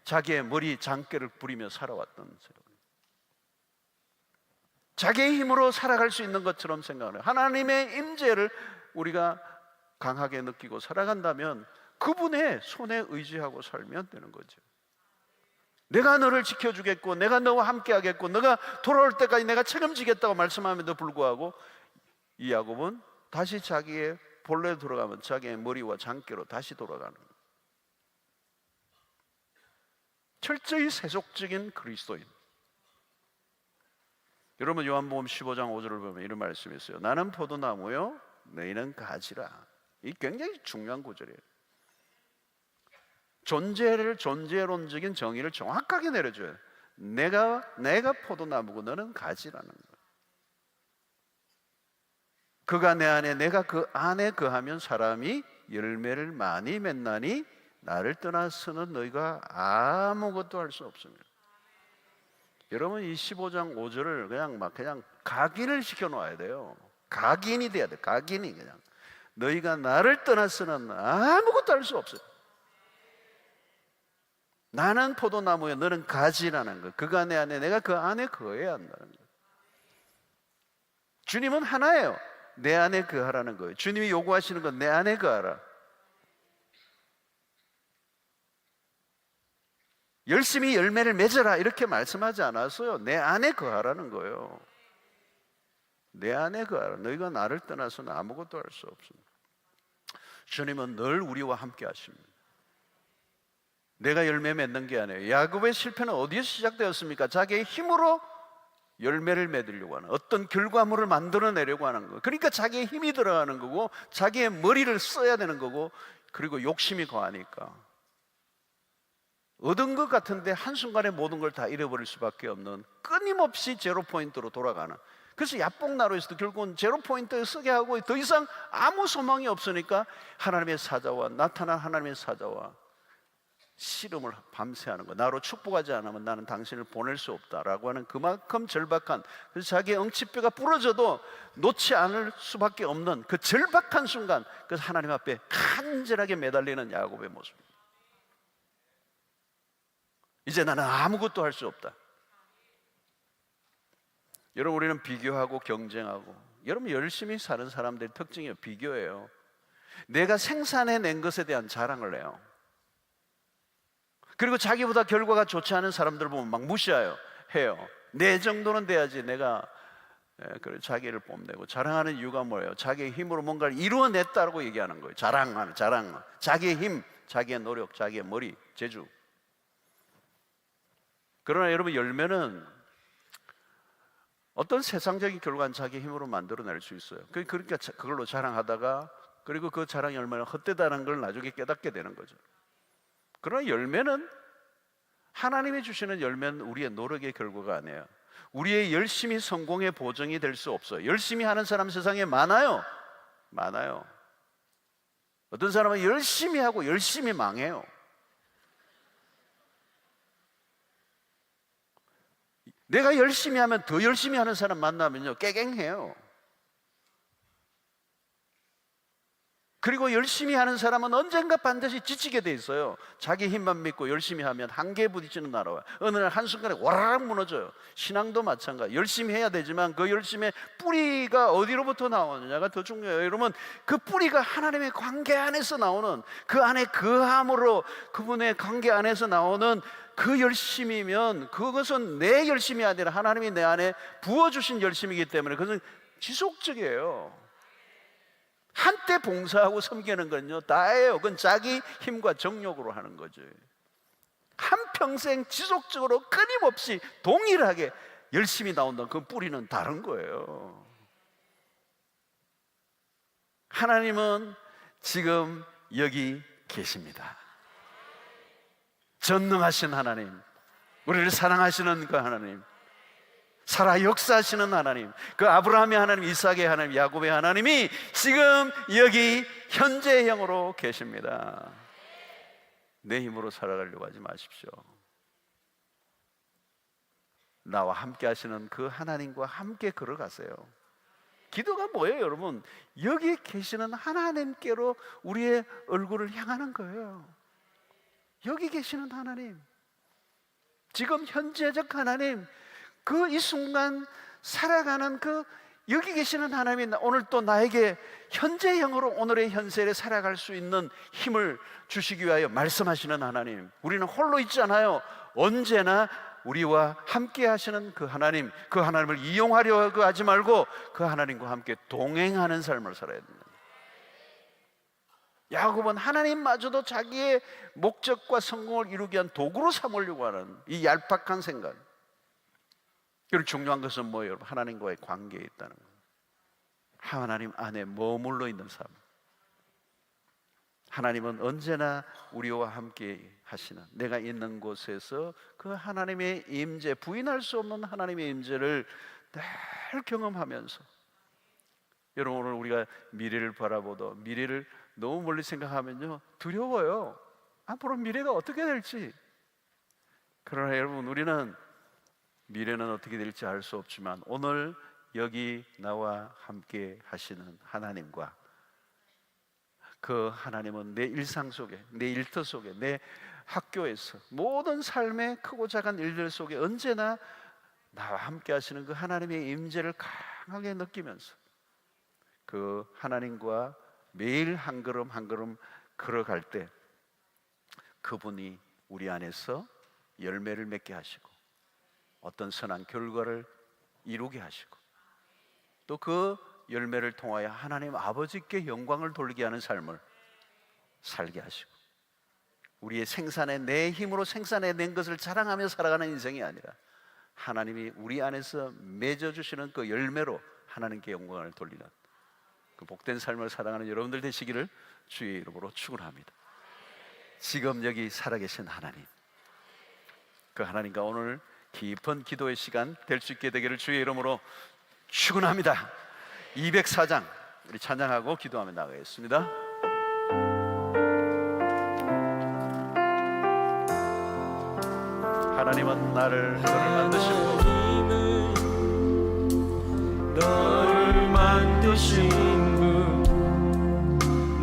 자기의 머리 장깨를 부리며 살아왔던 사람, 자기의 힘으로 살아갈 수 있는 것처럼 생각해요. 하나님의 임재를 우리가 강하게 느끼고 살아간다면 그분의 손에 의지하고 살면 되는 거죠. 내가 너를 지켜주겠고 내가 너와 함께 하겠고 너가 돌아올 때까지 내가 책임지겠다고 말씀함에도 불구하고 이 야곱은 다시 자기의 본래로 돌아가면 자기의 머리와 장깨로 다시 돌아가는 거예요. 철저히 세속적인 그리스도인. 여러분 요한복음 15장 5절을 보면 이런 말씀이 있어요. 나는 포도나무요 너희는 가지라. 이 굉장히 중요한 구절이에요. 존재론적인 정의를 정확하게 내려줘요. 내가 포도나무고 너는 가지라는 거예요. 그가 내 안에 내가 그 안에 거하면 사람이 열매를 많이 맺나니 나를 떠나서는 너희가 아무것도 할 수 없습니다. 여러분 이 15장 5절을 그냥 각인을 시켜 놓아야 돼요. 각인이 돼야 돼. 각인이 그냥 너희가 나를 떠나서는 아무것도 할 수 없어요. 나는 포도나무에 너는 가지라는 거. 그가 내 안에 내가 그 안에 거해야 한다는 거. 주님은 하나예요. 내 안에 거하라는 거예요. 주님이 요구하시는 건 내 안에 거하라. 열심히 열매를 맺어라 이렇게 말씀하지 않았어요. 내 안에 거하라는 거예요. 내 안에 거하라. 너희가 나를 떠나서는 아무것도 할 수 없습니다. 주님은 늘 우리와 함께 하십니다. 내가 열매 맺는 게 아니에요. 야곱의 실패는 어디에서 시작되었습니까? 자기의 힘으로 열매를 맺으려고 하는, 어떤 결과물을 만들어내려고 하는 거예요. 그러니까 자기의 힘이 들어가는 거고 자기의 머리를 써야 되는 거고, 그리고 욕심이 거하니까 얻은 것 같은데 한순간에 모든 걸 다 잃어버릴 수밖에 없는, 끊임없이 제로 포인트로 돌아가는. 그래서 야복나루에서도 결국은 제로 포인트에 서게 하고 더 이상 아무 소망이 없으니까 하나님의 사자와 나타난 하나님의 사자와 씨름을 밤새 하는 거. 나로 축복하지 않으면 나는 당신을 보낼 수 없다라고 하는 그만큼 절박한, 그래서 자기의 엉치뼈가 부러져도 놓지 않을 수밖에 없는 그 절박한 순간, 그래서 하나님 앞에 간절하게 매달리는 야곱의 모습. 이제 나는 아무것도 할 수 없다. 여러분 우리는 비교하고 경쟁하고, 여러분 열심히 사는 사람들의 특징이에요. 비교예요. 내가 생산해낸 것에 대한 자랑을 해요. 그리고 자기보다 결과가 좋지 않은 사람들 보면 막 무시해요. 해요. 내 정도는 돼야지 내가 자기를 뽐내고. 자랑하는 이유가 뭐예요? 자기의 힘으로 뭔가를 이루어냈다고 얘기하는 거예요. 자랑. 자기의 힘, 자기의 노력, 자기의 머리, 재주. 그러나 여러분 열매는 어떤 세상적인 결과는 자기 힘으로 만들어낼 수 있어요. 그러니까 그걸로 자랑하다가, 그리고 그 자랑이 얼마나 헛되다는 걸 나중에 깨닫게 되는 거죠. 그러나 열매는, 하나님이 주시는 열매는 우리의 노력의 결과가 아니에요. 우리의 열심히 성공의 보증이 될 수 없어요. 열심히 하는 사람 세상에 많아요. 어떤 사람은 열심히 하고 열심히 망해요. 내가 열심히 하면 더 열심히 하는 사람 만나면요 깨갱해요. 그리고 열심히 하는 사람은 언젠가 반드시 지치게 돼 있어요. 자기 힘만 믿고 열심히 하면 한계에 부딪히는 나라와 어느 날 한순간에 와라락 무너져요. 신앙도 마찬가지. 열심히 해야 되지만 그 열심의 뿌리가 어디로부터 나오느냐가 더 중요해요. 여러분 그 뿌리가 하나님의 관계 안에서 나오는, 그 안에 거함으로 그분의 관계 안에서 나오는 그 열심이면 그것은 내 열심이 아니라 하나님이 내 안에 부어주신 열심이기 때문에 그것은 지속적이에요. 한때 봉사하고 섬기는 건요 다예요. 그건 자기 힘과 정욕으로 하는 거죠. 한평생 지속적으로 끊임없이 동일하게 열심히 나온다. 그 뿌리는 다른 거예요. 하나님은 지금 여기 계십니다. 전능하신 하나님, 우리를 사랑하시는 그 하나님, 살아 역사하시는 하나님, 그 아브라함의 하나님, 이삭의 하나님, 야곱의 하나님이 지금 여기 현재형으로 계십니다. 내 힘으로 살아가려고 하지 마십시오. 나와 함께 하시는 그 하나님과 함께 걸어가세요. 기도가 뭐예요, 여러분? 여기 계시는 하나님께로 우리의 얼굴을 향하는 거예요. 여기 계시는 하나님, 지금 현재적 하나님, 그 이 순간 살아가는 그 여기 계시는 하나님이 오늘 또 나에게 현재형으로 오늘의 현세를 살아갈 수 있는 힘을 주시기 위하여 말씀하시는 하나님. 우리는 홀로 있지 않아요. 언제나 우리와 함께 하시는 그 하나님, 그 하나님을 이용하려고 하지 말고 그 하나님과 함께 동행하는 삶을 살아야 됩니다. 야곱은 하나님마저도 자기의 목적과 성공을 이루기 위한 도구로 삼으려고 하는 이 얄팍한 생각. 그리고 중요한 것은 뭐예요? 여러분, 하나님과의 관계에 있다는 거예요. 하나님 안에 머물러 있는 삶. 하나님은 언제나 우리와 함께 하시는, 내가 있는 곳에서 그 하나님의 임재, 부인할 수 없는 하나님의 임재를 늘 경험하면서, 여러분 오늘 우리가 미래를 바라보도 미래를 너무 멀리 생각하면요 두려워요. 앞으로 미래가 어떻게 될지. 그러나 여러분, 우리는 미래는 어떻게 될지 알 수 없지만 오늘 여기 나와 함께 하시는 하나님과, 그 하나님은 내 일상 속에, 내 일터 속에, 내 학교에서, 모든 삶의 크고 작은 일들 속에 언제나 나와 함께 하시는 그 하나님의 임재를 강하게 느끼면서 그 하나님과 매일 한 걸음 한 걸음 걸어갈 때 그분이 우리 안에서 열매를 맺게 하시고 어떤 선한 결과를 이루게 하시고 또 그 열매를 통하여 하나님 아버지께 영광을 돌리게 하는 삶을 살게 하시고, 우리의 생산에 내 힘으로 생산해낸 것을 자랑하며 살아가는 인생이 아니라 하나님이 우리 안에서 맺어주시는 그 열매로 하나님께 영광을 돌리는 그 복된 삶을 살아가는 여러분들 되시기를 주의 이름으로 축원합니다. 지금 여기 살아계신 하나님, 그 하나님과 오늘 깊은 기도의 시간 될 수 있게 되기를 주의 이름으로 축원합니다. 204장 우리 찬양하고 기도하며 나가겠습니다. 하나님은 너를 만드시고 너를 만드신 분,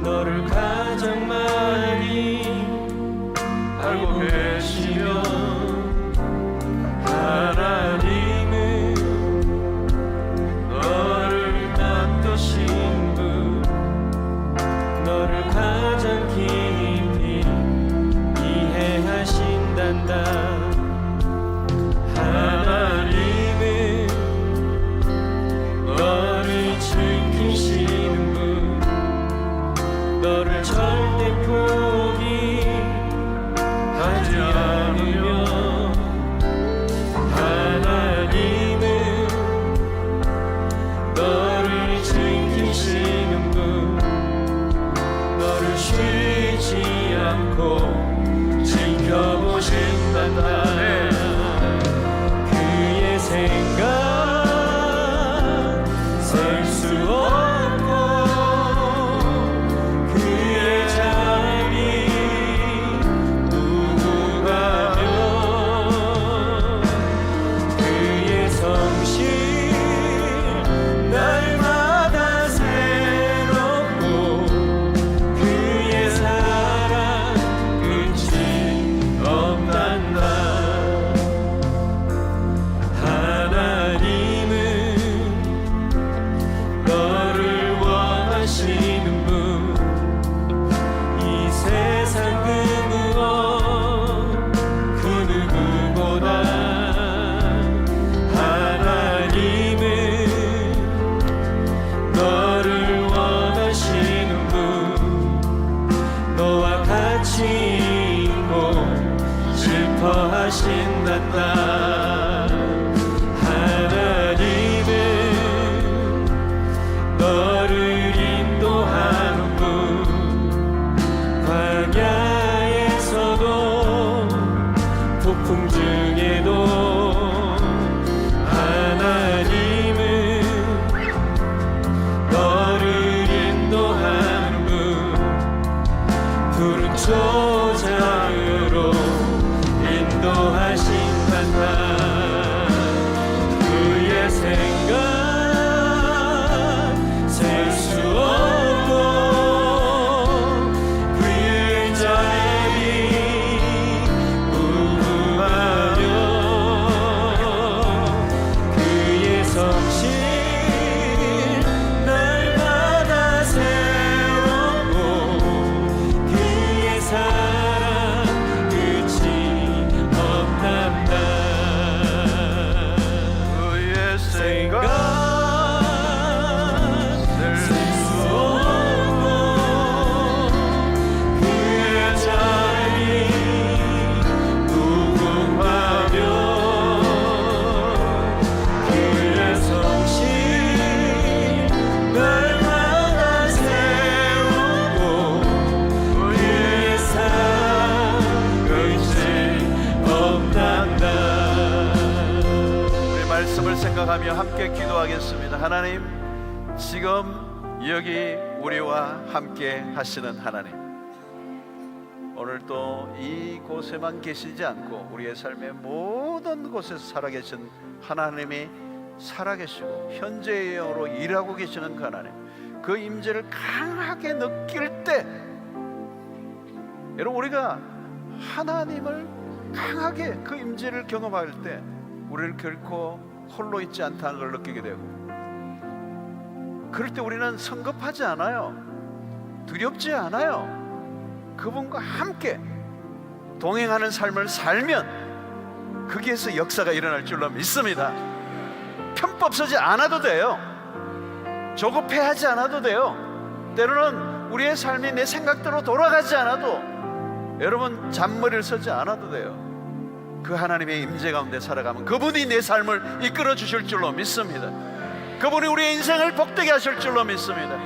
너를 가장 많이 알고 계시며, 하나님은 너를 만드신 분, 너를 가장 깊이 이해하신단다. 하나님은 너를 지키시는 분, 너를 절대 포기하지 않으며, 하나님은 너를 지키시는 분, 너를 쉬지 않고 지켜보신단다. 그의 생각 셀 수 없고 그의 자비 무궁하며, 그의 성실 날마다 새롭고 그의 사랑 끝이 없단다. 올리며 함께 기도하겠습니다. 하나님, 지금 여기 우리와 함께 하시는 하나님, 오늘 또 이곳에만 계시지 않고 우리의 삶의 모든 곳에서 살아계신 하나님이 살아계시고 현재의 영으로 일하고 계시는 그 하나님, 그 임재를 강하게 느낄 때, 여러분, 우리가 하나님을 강하게 그 임재를 경험할 때 우리를 결코 홀로 있지 않다는 걸 느끼게 되고, 그럴 때 우리는 성급하지 않아요. 두렵지 않아요. 그분과 함께 동행하는 삶을 살면 거기에서 역사가 일어날 줄로 믿습니다. 편법 서지 않아도 돼요. 조급해하지 않아도 돼요. 때로는 우리의 삶이 내 생각대로 돌아가지 않아도, 여러분, 잔머리를 서지 않아도 돼요. 그 하나님의 임재 가운데 살아가면 그분이 내 삶을 이끌어 주실 줄로 믿습니다. 그분이 우리의 인생을 복되게 하실 줄로 믿습니다.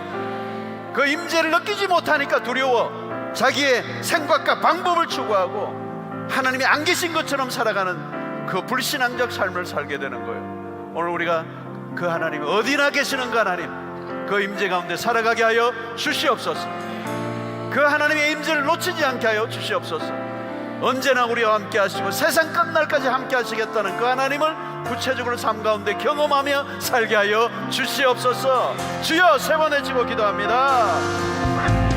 그 임재를 느끼지 못하니까 두려워 자기의 생각과 방법을 추구하고 하나님이 안 계신 것처럼 살아가는 그 불신앙적 삶을 살게 되는 거예요. 오늘 우리가 그 하나님, 어디나 계시는 그 하나님, 그 임재 가운데 살아가게 하여 주시옵소서. 그 하나님의 임재를 놓치지 않게 하여 주시옵소서. 언제나 우리와 함께 하시고 세상 끝날까지 함께 하시겠다는 그 하나님을 구체적으로 삶 가운데 경험하며 살게 하여 주시옵소서. 주여, 세 번 외치고 기도합니다.